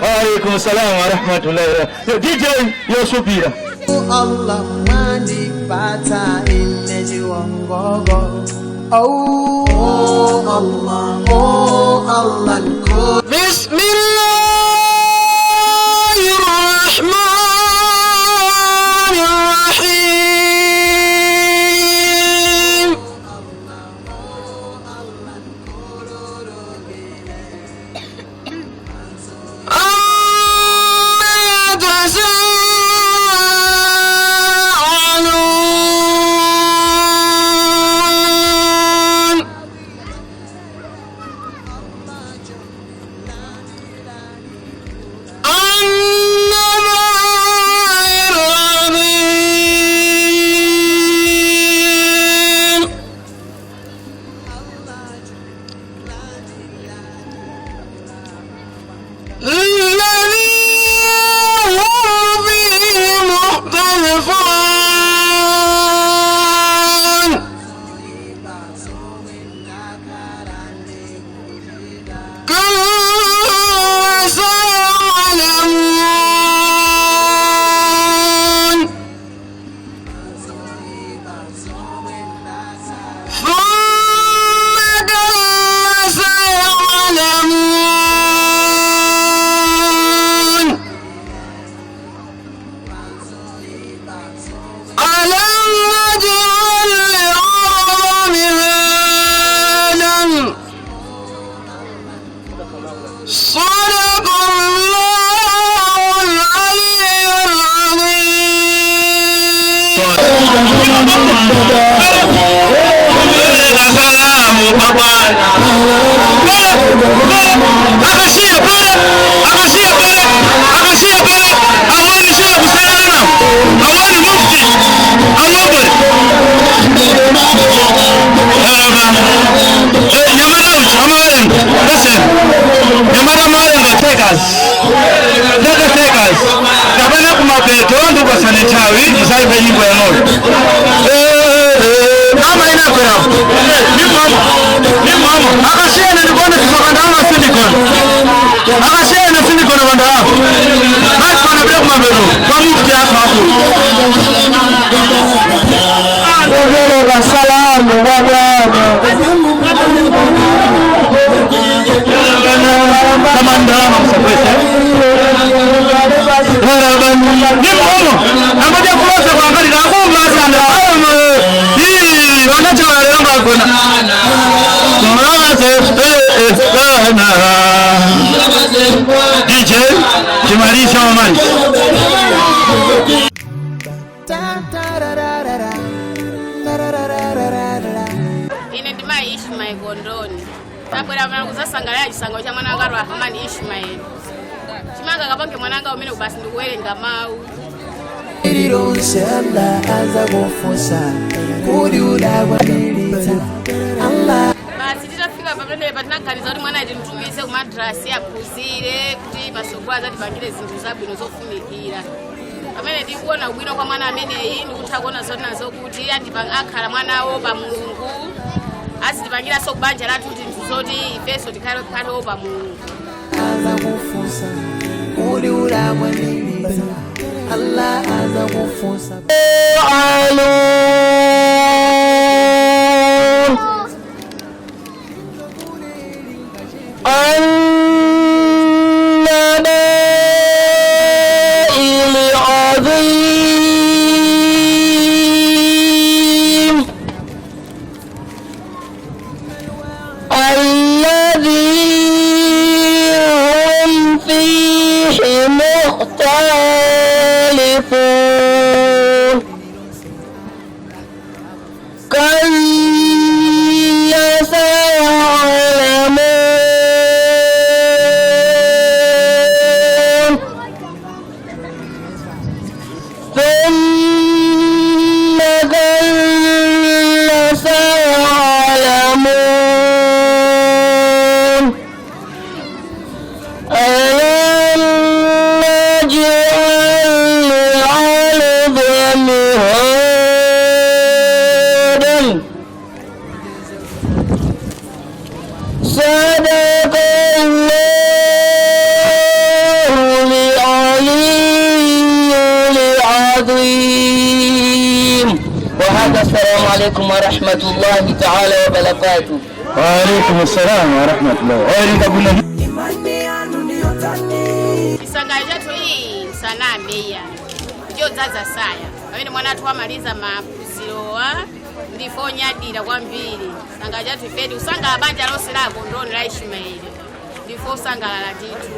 Waalaikum salam wa rahmatullahi wa barakatuh. DJ Yosupira. Allah mandi bata ineji wangogo. Oh Allah Bismillahirrahmanirrahim. Tabana kumapeto nduko sanitawi isaibe nyimbo ya moyo akashene ndikone tusakandana sindikona akashene sindikona banda hapo basi pana bila kumabelo kwa mufti hapa hapo Kwa salamu wa Bwana kama ndama msapwese nipomo ambaja kulosa kwa ngali na kumba sana hii wanacho walelanga kuna DJ Kimalisha Omani ine ndima Ishmael Gondoni tabwera mwana kuzasangalira chisango cha mwana ngaro Ahmad Ishmael chimanga kapange mwananga umene kubasi ndikuwerenga mawu Ironse Allah aza kufusa kudi udagwanilita Allah basi titafika pamene patinaganiza kuti mwana iti mtumize kumadrasi aphunzire kuti masogolo azatipangire zinthu zabwino zofunikira pamene tikuona ubwino kwa mwana ameneyi ndikutha kuona zonazo kuti akhala mwanawo pa Mulungu azitipangiranso kubanja lathu zinthu zoti ifenso tikhalewo pa Mulungu aza kufusa kudi udagwanilita Allah aza kufusa السلام عليكم ورحمة الله تعالى وبركاته. وعليكم السلام ورحمة الله وبركاته. Kisanga chetu hii sanaa mbeya ndio zaza saya pamene mwana atu amaliza maphunziro ndifo nyadira kwambiri sanga chetu ifedi usanga banja lonse la Gondoni la Ishmael ndifo sangalala titu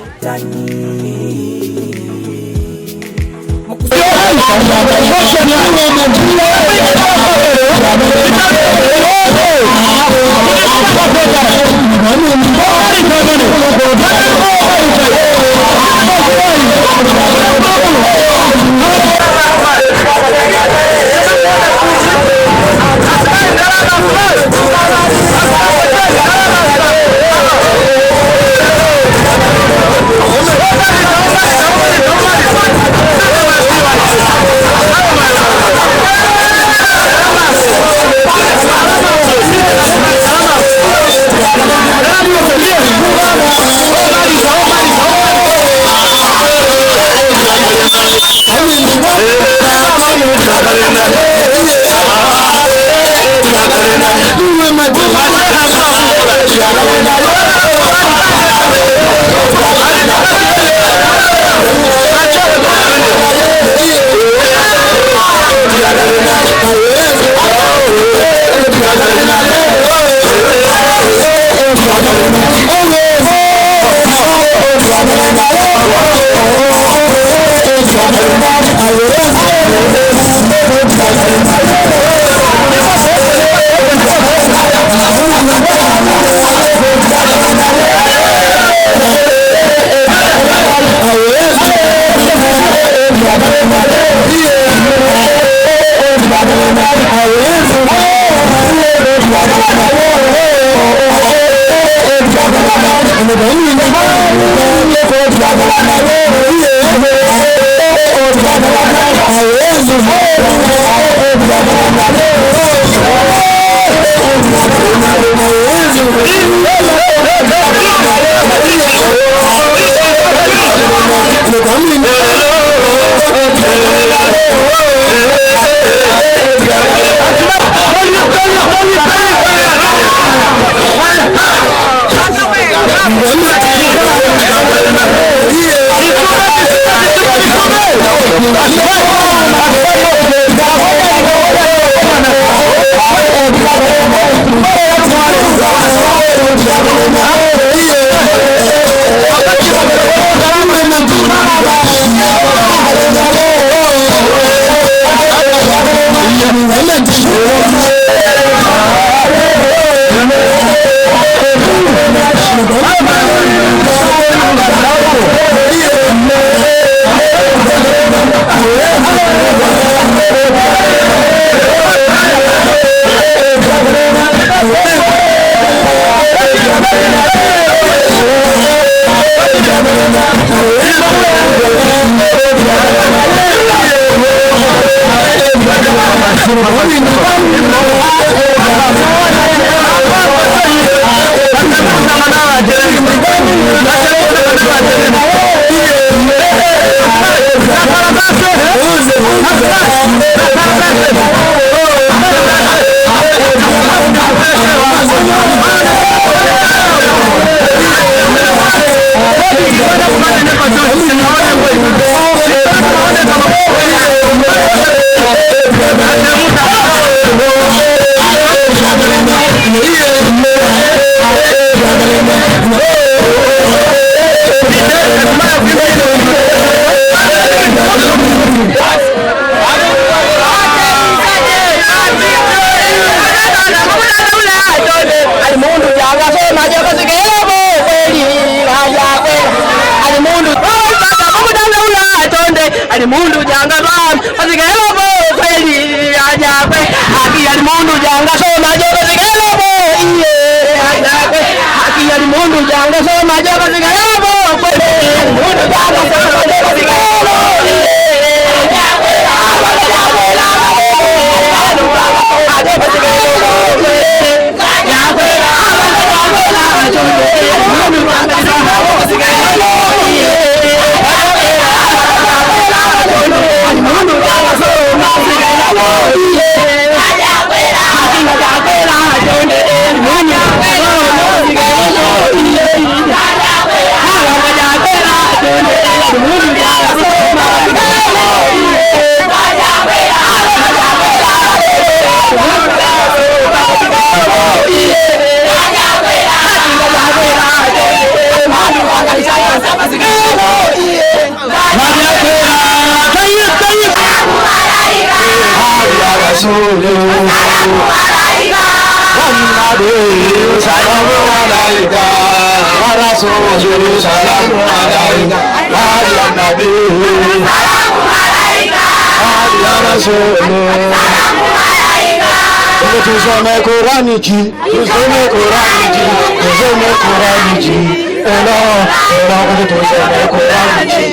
Hawezi Alimundu janga ram azigelo bo kweli ajabe haki alimundu janga soma jogo zigelo bo iye ajabe haki alimundu janga soma jogo zigelo bo kweli alimundu janga soma jogo zigelo iye ajabe Tusome Qur'ani ji, tusome Qur'ani ji, tusome Qur'ani ji. Ela, tusome Qur'ani ji.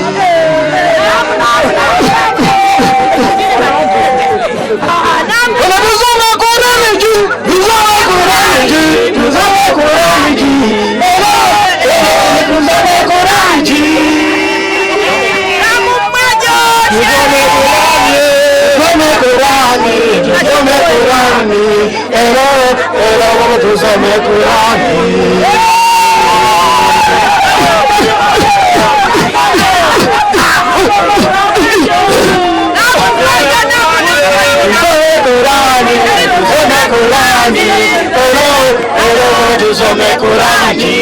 Tusome Qur'ani ji, tusome Qur'ani ji, tusome Qur'ani ji. Ela, tusome Qur'ani ji. Tusome Qur'ani, tusome Qur'ani. Ela, tusome Qur'ani. Tusome Qur'ani.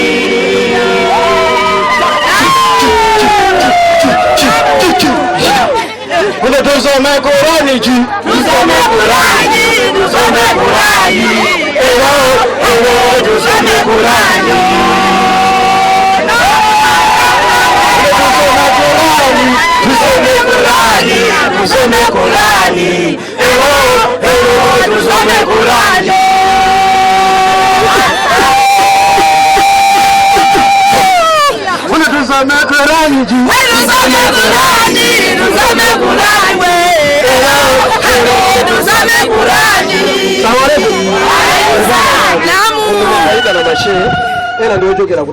Tusome Qur'ani ji, tusome Qur'ani, tusome Qur'ani. Tusome Qur'ani. Tusome Qur'ani, tusome Qur'ani. Tusome Qur'ani. Tusome Qur'ani ji, tusome Qur'ani, tusome Qur'ani. Tusome Qur'ani. Salamu alaykum. Na mashe era ndio jogera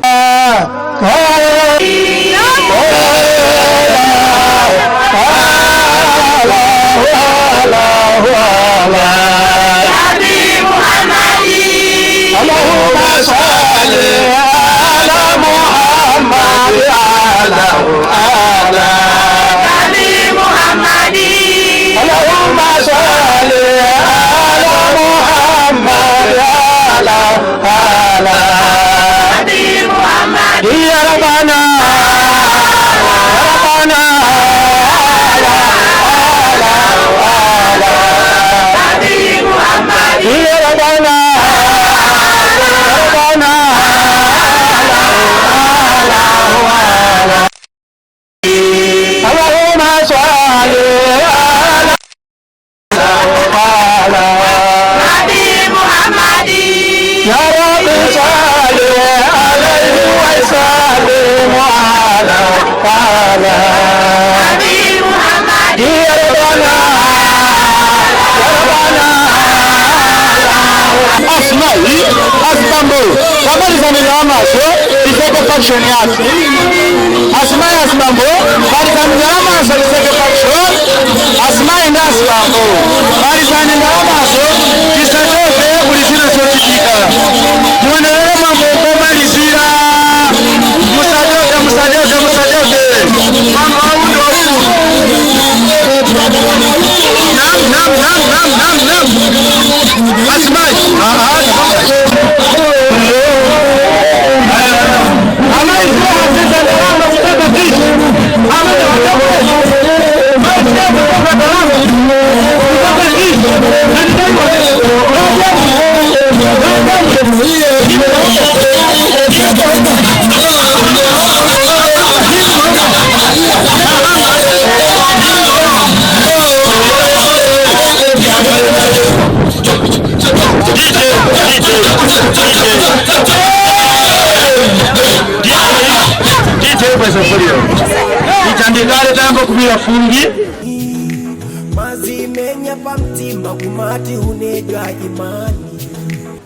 mazimenya pamtima kumati unedwa imani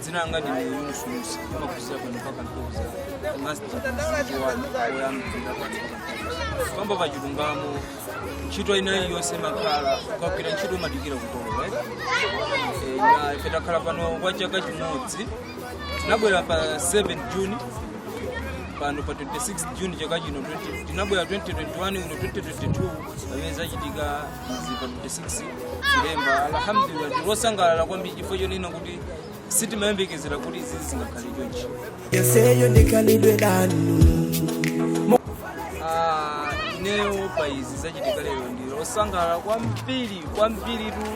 zinanga ndi Yunus makuzira pano paka nkoza kwamba pachilungamo ntchito inayi yonse makhala ukakwira ntchito madikira kutolo na ife takhala pano kwa chaka chimodzi tinabwera pa 7 June pano pa 26 June chaka chino tinabwera 2021 uno 2022 amene achitika izi pa 26 September. Alhamdulillah ndirosangalala kwambiri chifukwa chonena kuti sitimayembekezera kuti izi zingakhale chonchi yeseyo ndikalidwe danu ineyo pa izi zachitika lero ndirosangalala kwambiri tu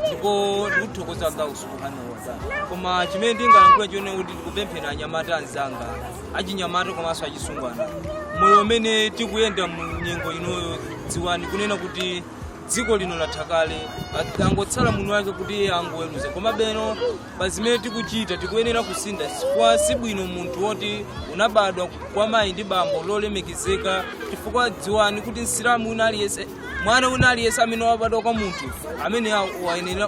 ndipo ndikuthokoza Allah subhanahu wa ta'ala. Koma chimene ndingalankhula chone kuti ndikupemphera anyamata anzanga achinyamata komanso achisungwana moyo umene tikuyenda mu nyengo inoyo dziwani kunena kuti dziko lino lathakale angotsala munthu wake kuti angoweruze koma beno pa zimene tikuchita tikuyenera kusinda chifukwa sibwino munthu woti unabadwa kwa mayi ndi bambo lolemekezeka chifukwa dziwani kuti msilamu unaliyese mwana unaliyese amene wabadwa kwa munthu amene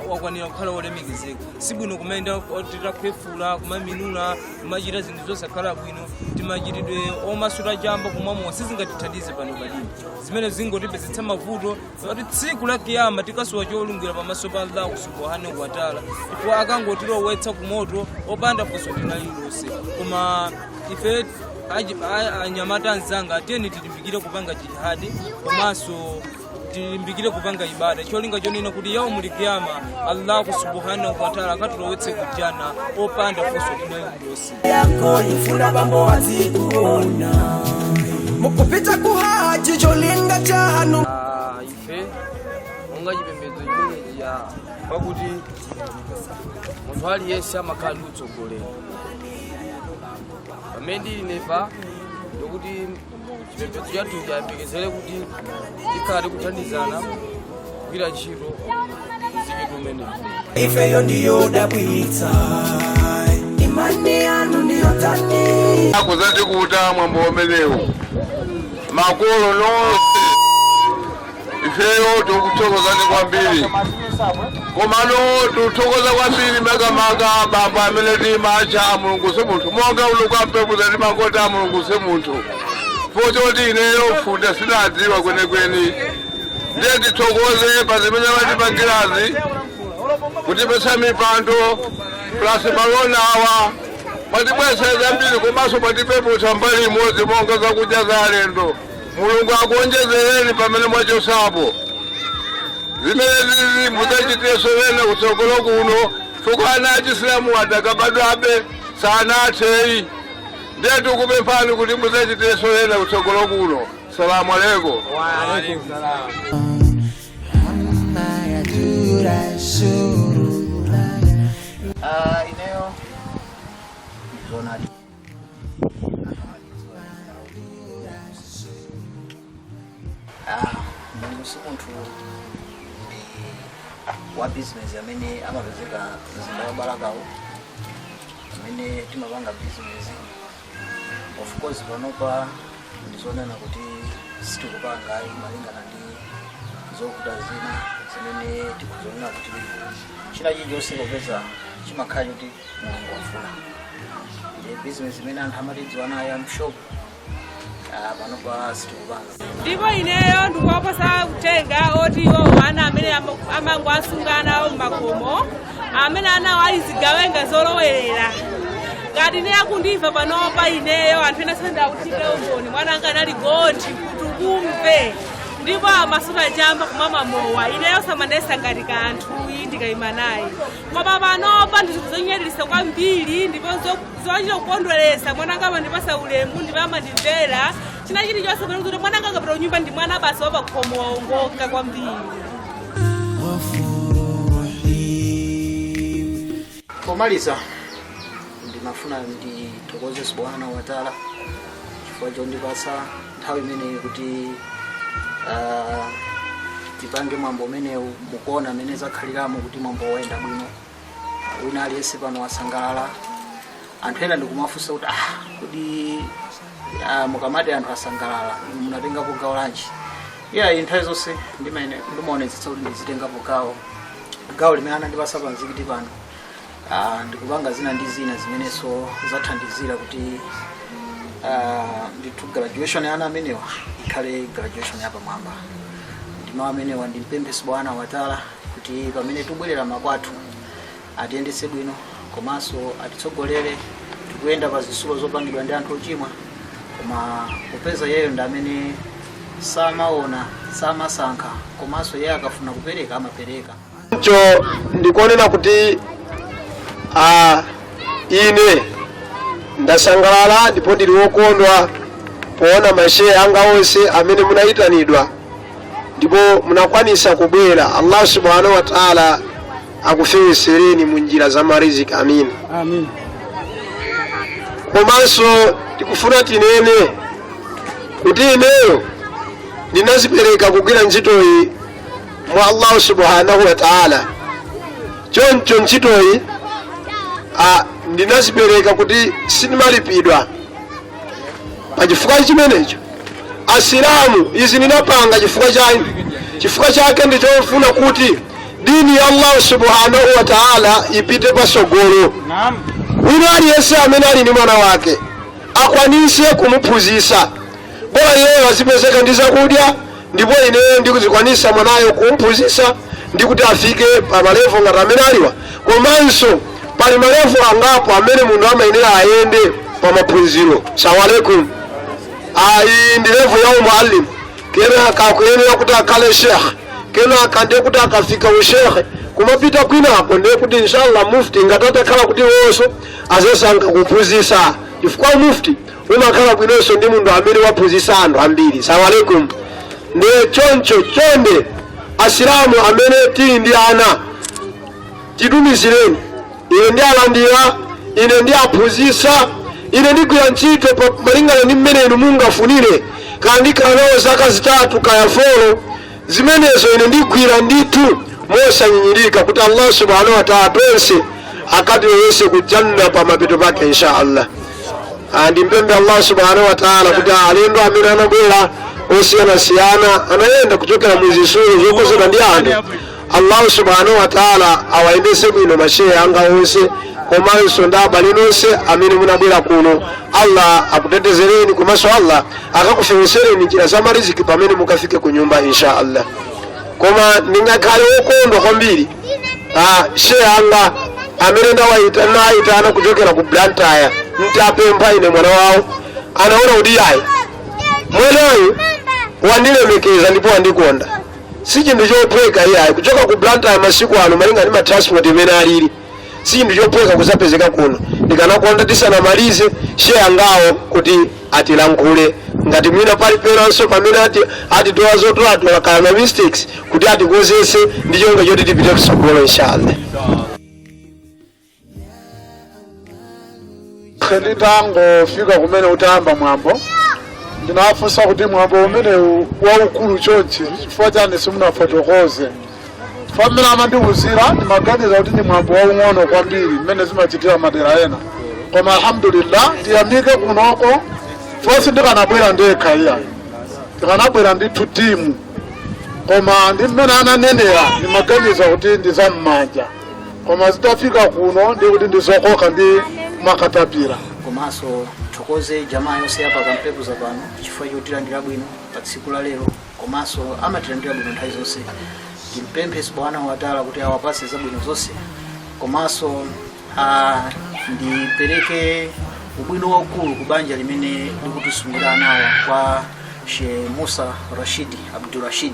wakwanira kukhala wolemekezeka sibwino kumayenda titakhwefula kumaminula kumachita zinthu zosakhala bwino timachitidwe omasuta jamba kumwamo sizingatithandize pano padini zimene zingotipezitsa mavuto kuti tsiku la kiyama tikasowa cholungwira pamaso pa Allah subhanahu wa ta'ala ndipo akangotilowetsa kumoto opanda funso linalilonse. Koma ife anyamata anzanga ateni tilimbikire kupanga jihadi komanso tilimbikire kupanga ibada cholinga chonena kuti yaumul kiyama Allah subhanahu wa ta'ala akatulowetse kujana opanda funso linalilonse yako ifuna bambo wazikuona mukupita kuhaji cholinga chanu ife unga chipembedzo chimene ya pakuti munthu aliyense amakhala ndi utsogolero pamene ndili nepa ndikuti chipembedzo chathu chayembekezere kuti tikhala tikuthandizana kugwira ntchito zikitu umenewu ifeyo ndiyo dabwitsa imani yanu ndiyo tani akuzati kuuta mwambo umenewu makolo nonse ifeyo tikuthokozani kwambiri komano tuthokoza kwambiri makamaka baba amene timacha mulungu se munthu monga ulukwa mpekuza timakota mulungu se munthu foti oti ineyo funda sinadziwa kwenikweni ndiye tithokoze pa zimene matipangilazi kutipesa mipando plus malona awa patibweseza mbiri komanso patipeputsa mbali imodzi monga zakudya za alendo. Mulungu akuonjezereni pamene mwachosapo zimene zizi mudzachiteso wene kutsogolo kuno chifukwa ana achisilamu adakabadwabe sanatheyi. Ndiye tikupemphani kuti mudzachiteso wene kutsogolo kuno. Salamu alaikum. Wa alaikum salam. Ineyo zonali si munthu wa business amene amapezeka mzinda wa Barakawo amene timapanga business. Of course panopa ndizonena kuti sitikupanga malingana ndi zokuta zina zimene tikuzonena kuti china chilichonse popeza chimakhala kuti Mulungu wafuna. Business imene anthu amatidziwa nayo amshop panopa sitikupanga. Ndipo ineyo ndikuwaposa kutenga oti iwo wana amene amangwasungana makomo amene anawo alizigawenga zolowerera. Ngati ne akundiva panopa ineyo anthu ena senda kutike umboni mwana anga anali goti kuti kumve. Ndipo amasuka chamba kumama mowa ineyo samanesa ngati kanthu ndikayima naye. Koma panopa ndizonyedilisa kwambiri ndipo zochita kukondweresa mwana anga amandipasa ulemu ndipo amandimvera. China chilichonse kuti mwana anga akapita kunyumba ndi mwana basi wapakhomo waongoka kwambiri. Pomaliza ndinafuna ndithokoze Subhanahu wa Ta'ala chifukwa chondipasa nthawi imeneyi kuti tipange mwambo umene mukuona amene zakhaliramo kuti mwambo woyenda bwino. Wina aliyense pano wasangalala. Anthu ena ndikumafunsa kuti kuti mukamati anthu asangalala munatengapo gawo lanji. Nthawi zonse ndimaonetsetsa kuti ndizitengapo gawo limene anandipasa pa mzikiti pano. Ndikupanga zina ndi zina zimenenso zathandizira kuti ndithu graduation ana amenewa ikhale graduation yapamwamba. Ndima amenewa ndimpemphe Subhanahu wa Ta'ala kuti pamene tubwerera makwathu atiyendetse bwino komanso atitsogolere tikuyenda pa zitsulo zopangidwa ndi anthu ochimwa. Koma kupeza yeyo ndi amene samaona samasankha komanso yeye akafuna kupereka amapereka. Cho ndikonena kuti ine ndasangalala ndipo ndili wokondwa poona mashehe anga onse amene munayitanidwa ndipo munakwanisa kubwera. Allah Subhanahu wa Ta'ala akufewesereni mu njira za mariziki. Amin. Amin. Komanso tikufuna tinene kuti ineyo ndinazipereka kugwira ntchito iyi mwa Allah Subhanahu wa Ta'ala. Choncho ntchito iyi ndinazipereka kuti sindimalipidwa. Pachifukwa chimenecho asilamu izi ninapanga chifukwa chake ndichofuna kuti dini ya Allah Subhanahu wa Ta'ala ipite pasogolo. Wina aliyense amene ali ndi mwana wake akwanise kumuphunzitsa. Bora yeye azipezeka ndi zakudya ndipo ineyo ndikuzikwanisa mwanayo kumuphunzitsa ndikuti afike pa malevo ngati amene aliwa. Komanso pali malevo angapo amene munthu amayenera ayende pa maphunziro. Assalamu alaikum. Ndi levo ya umuallim. Kenaka akuyenera kuti akhale sheikh. Kenaka ndiye kuti akafika ushekhe kumapita kwinako ndiye kuti inshallah mufti ngati atakhala kuti wonso azasankha kuphunzitsa. Chifukwa mufti umakhala kwinonso ndi munthu amene waphunzitsa anthu ambiri. Assalamu alaikum. Ndiye choncho chonde asilamu amene tili ndi ana titumizireni. Ine ndi alandira, ine ndi aphunzitsa, ine ndigwira ntchito malingana ndi mmene inu mungafunire. Kandikhala nawo zaka 3 kaya 4 zimenezo ine ndigwira ndithu mosanyinyirika kuti Allah Subhanahu wa Ta'ala tonse akatiweze kujanna pa mapeto pake inshallah. Ndimpemphe Allah Subhanahu wa Ta'ala kuti alendo amene anabwera osiyanasiyana anayenda kuchokera muzisulu zokozedwa ndi anthu. Allah Subhanahu wa Ta'ala awayendese bwino mashehe anga onse komanso ndi abale nonse amene munabwera kuno. Allah akutetezereni komanso Allah akakufewesereni njira za mariziki pamene mukafike ku nyumba inshallah. koma ndingakhale wokondwa kwambiri shehe anga amene ndawayitana kuchokera ku Blantyre ntapempha ine mwana wawo anaona kuti yayi mwanayu wandilemekeza ndipo wandikonda si chinthu chophweka iyayi kuchoka ku Blantyre masiku ano malinga ndi matransport imene alili si chinthu chophweka kusapezeka kuno ndikanakonda tisanamalize shehe angawo kuti atilankhule ngati mwina pali penanso pamene atitoa zotola kala na mistakes kuti atikozese ndi chonga choti tipite kusogolo inshallah. Nditangofika kumene utayamba mwambo ndinafunsa kuti mwambo umene waukulu chonchi chifukwa chani simunafotokoze famile amandiwuzira ndimaganiza kuti ndi mwambo waung'ono kwambiri mmene zimachitira madera ena koma alhamdulillah tiyamike kunoko fosi ndikanabwera ndekha iya ndikanabwera ndithu timu koma ndi mmene ananenera ndimaganiza kuti ndizam'manja koma zitafika kuno ndikuti ndizokoka ndi makatapira komanso thokoze jamaa yonse yapa kampepo za pano chifukwa chotilandira bwino pa tsiku la lero komanso amatilandira bwino nthawi zonse timpemphe Subhanahu wa Ta'ala kuti awapase zabwino zonse komanso ndipereke ubwino waukulu ku banja limene likutusungira nawo kwa Sheikh Musa Rashidi Abdul Rashid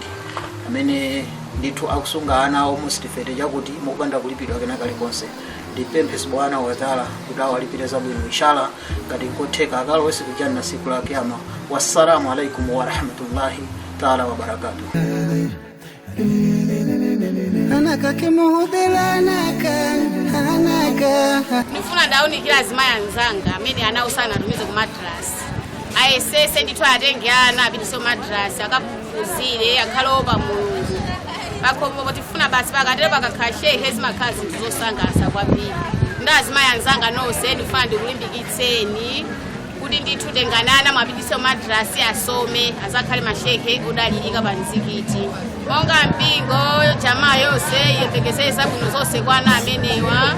amene ndithu akusunga ana almost 50 chakuti mukubanda kulipidwa kenaka likonse ndipemphe Subhanahu wa Ta'ala kuti awalipire zabwino inshallah ngati kotheka akalowese kujanna siku la kiyama. Wassalamu alaikum wa rahmatullahi ta'ala wa barakatuh. Nifuna dauni kila zima ya nzanga amene anao sana atumize ku madrasa ayesese ndithu atenge ana apitiso madrasa akapuzire akhalopa Mulungu bakhomo tifuna basi pakatero pakakhalshehe zimakhazi zosangasa kwambiri ndazima ya nzanga nonse ndifuna ndikulimbikitseni kuti ndithu tenganana mwapitiso madrasa asome azakhale mashehe odalirika pa mzikiti monga mpingo jamaa yonse yepekezeza bwino zonse kwa ana amenewa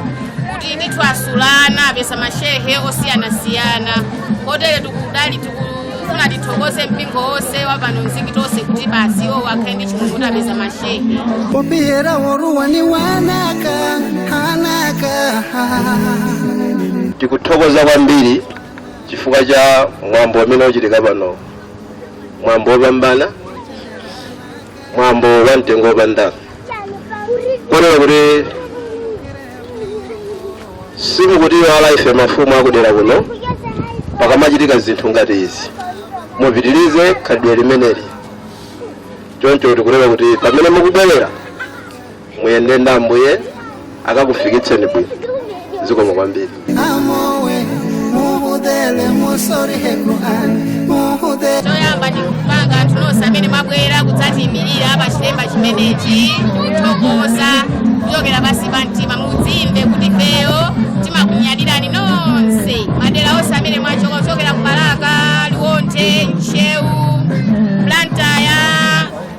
kuti ndithu asulana apesa mashehe osiyana-siyana kotero tikudali tikufuna tithokoze mpingo wonse wapano mzikiti wonse kuti basi wakhale ndi chimwemwe apeza mashehe ubihera woruwani wanaka hanaka tikuthokoza kwambiri chifukwa cha mwambo umene uchitika pano mwambo wopambana mwambo wa mtengo wopanda kotero kuti simukuti wala ife mafumu akudera kuno pakamachitika zinthu ngati izi mupitirize khalidwe limeneli choncho tikulera kuti pamene mukubwerera muyende ndi Ambuye akakufikitseni bwino zikomo kwambiri. toyamba ndikupanga tunosa amene mabwera kudzatimirira pa chilemba chimenechi tikuthokoza kuchokera pansi pa mtima mudzimve kuti feyo timakunyadirani nonse madera onse amene mwachoka kuchokera Mbaraka Liwonde Nchewu Blantyre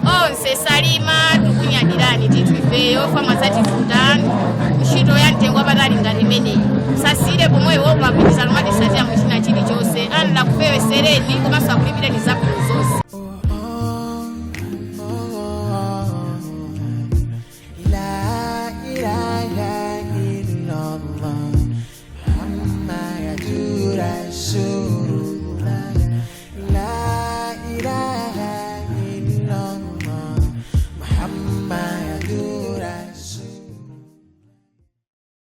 onse Salima tikunyadirani tithu ifeyo fama zatitutani ntchito ya mtengo wapatali ngati imeneyi sasire pomwewo papitizana mati sati ya mchina chilichonse anla kufewe sereni komanso akulipireni zabwino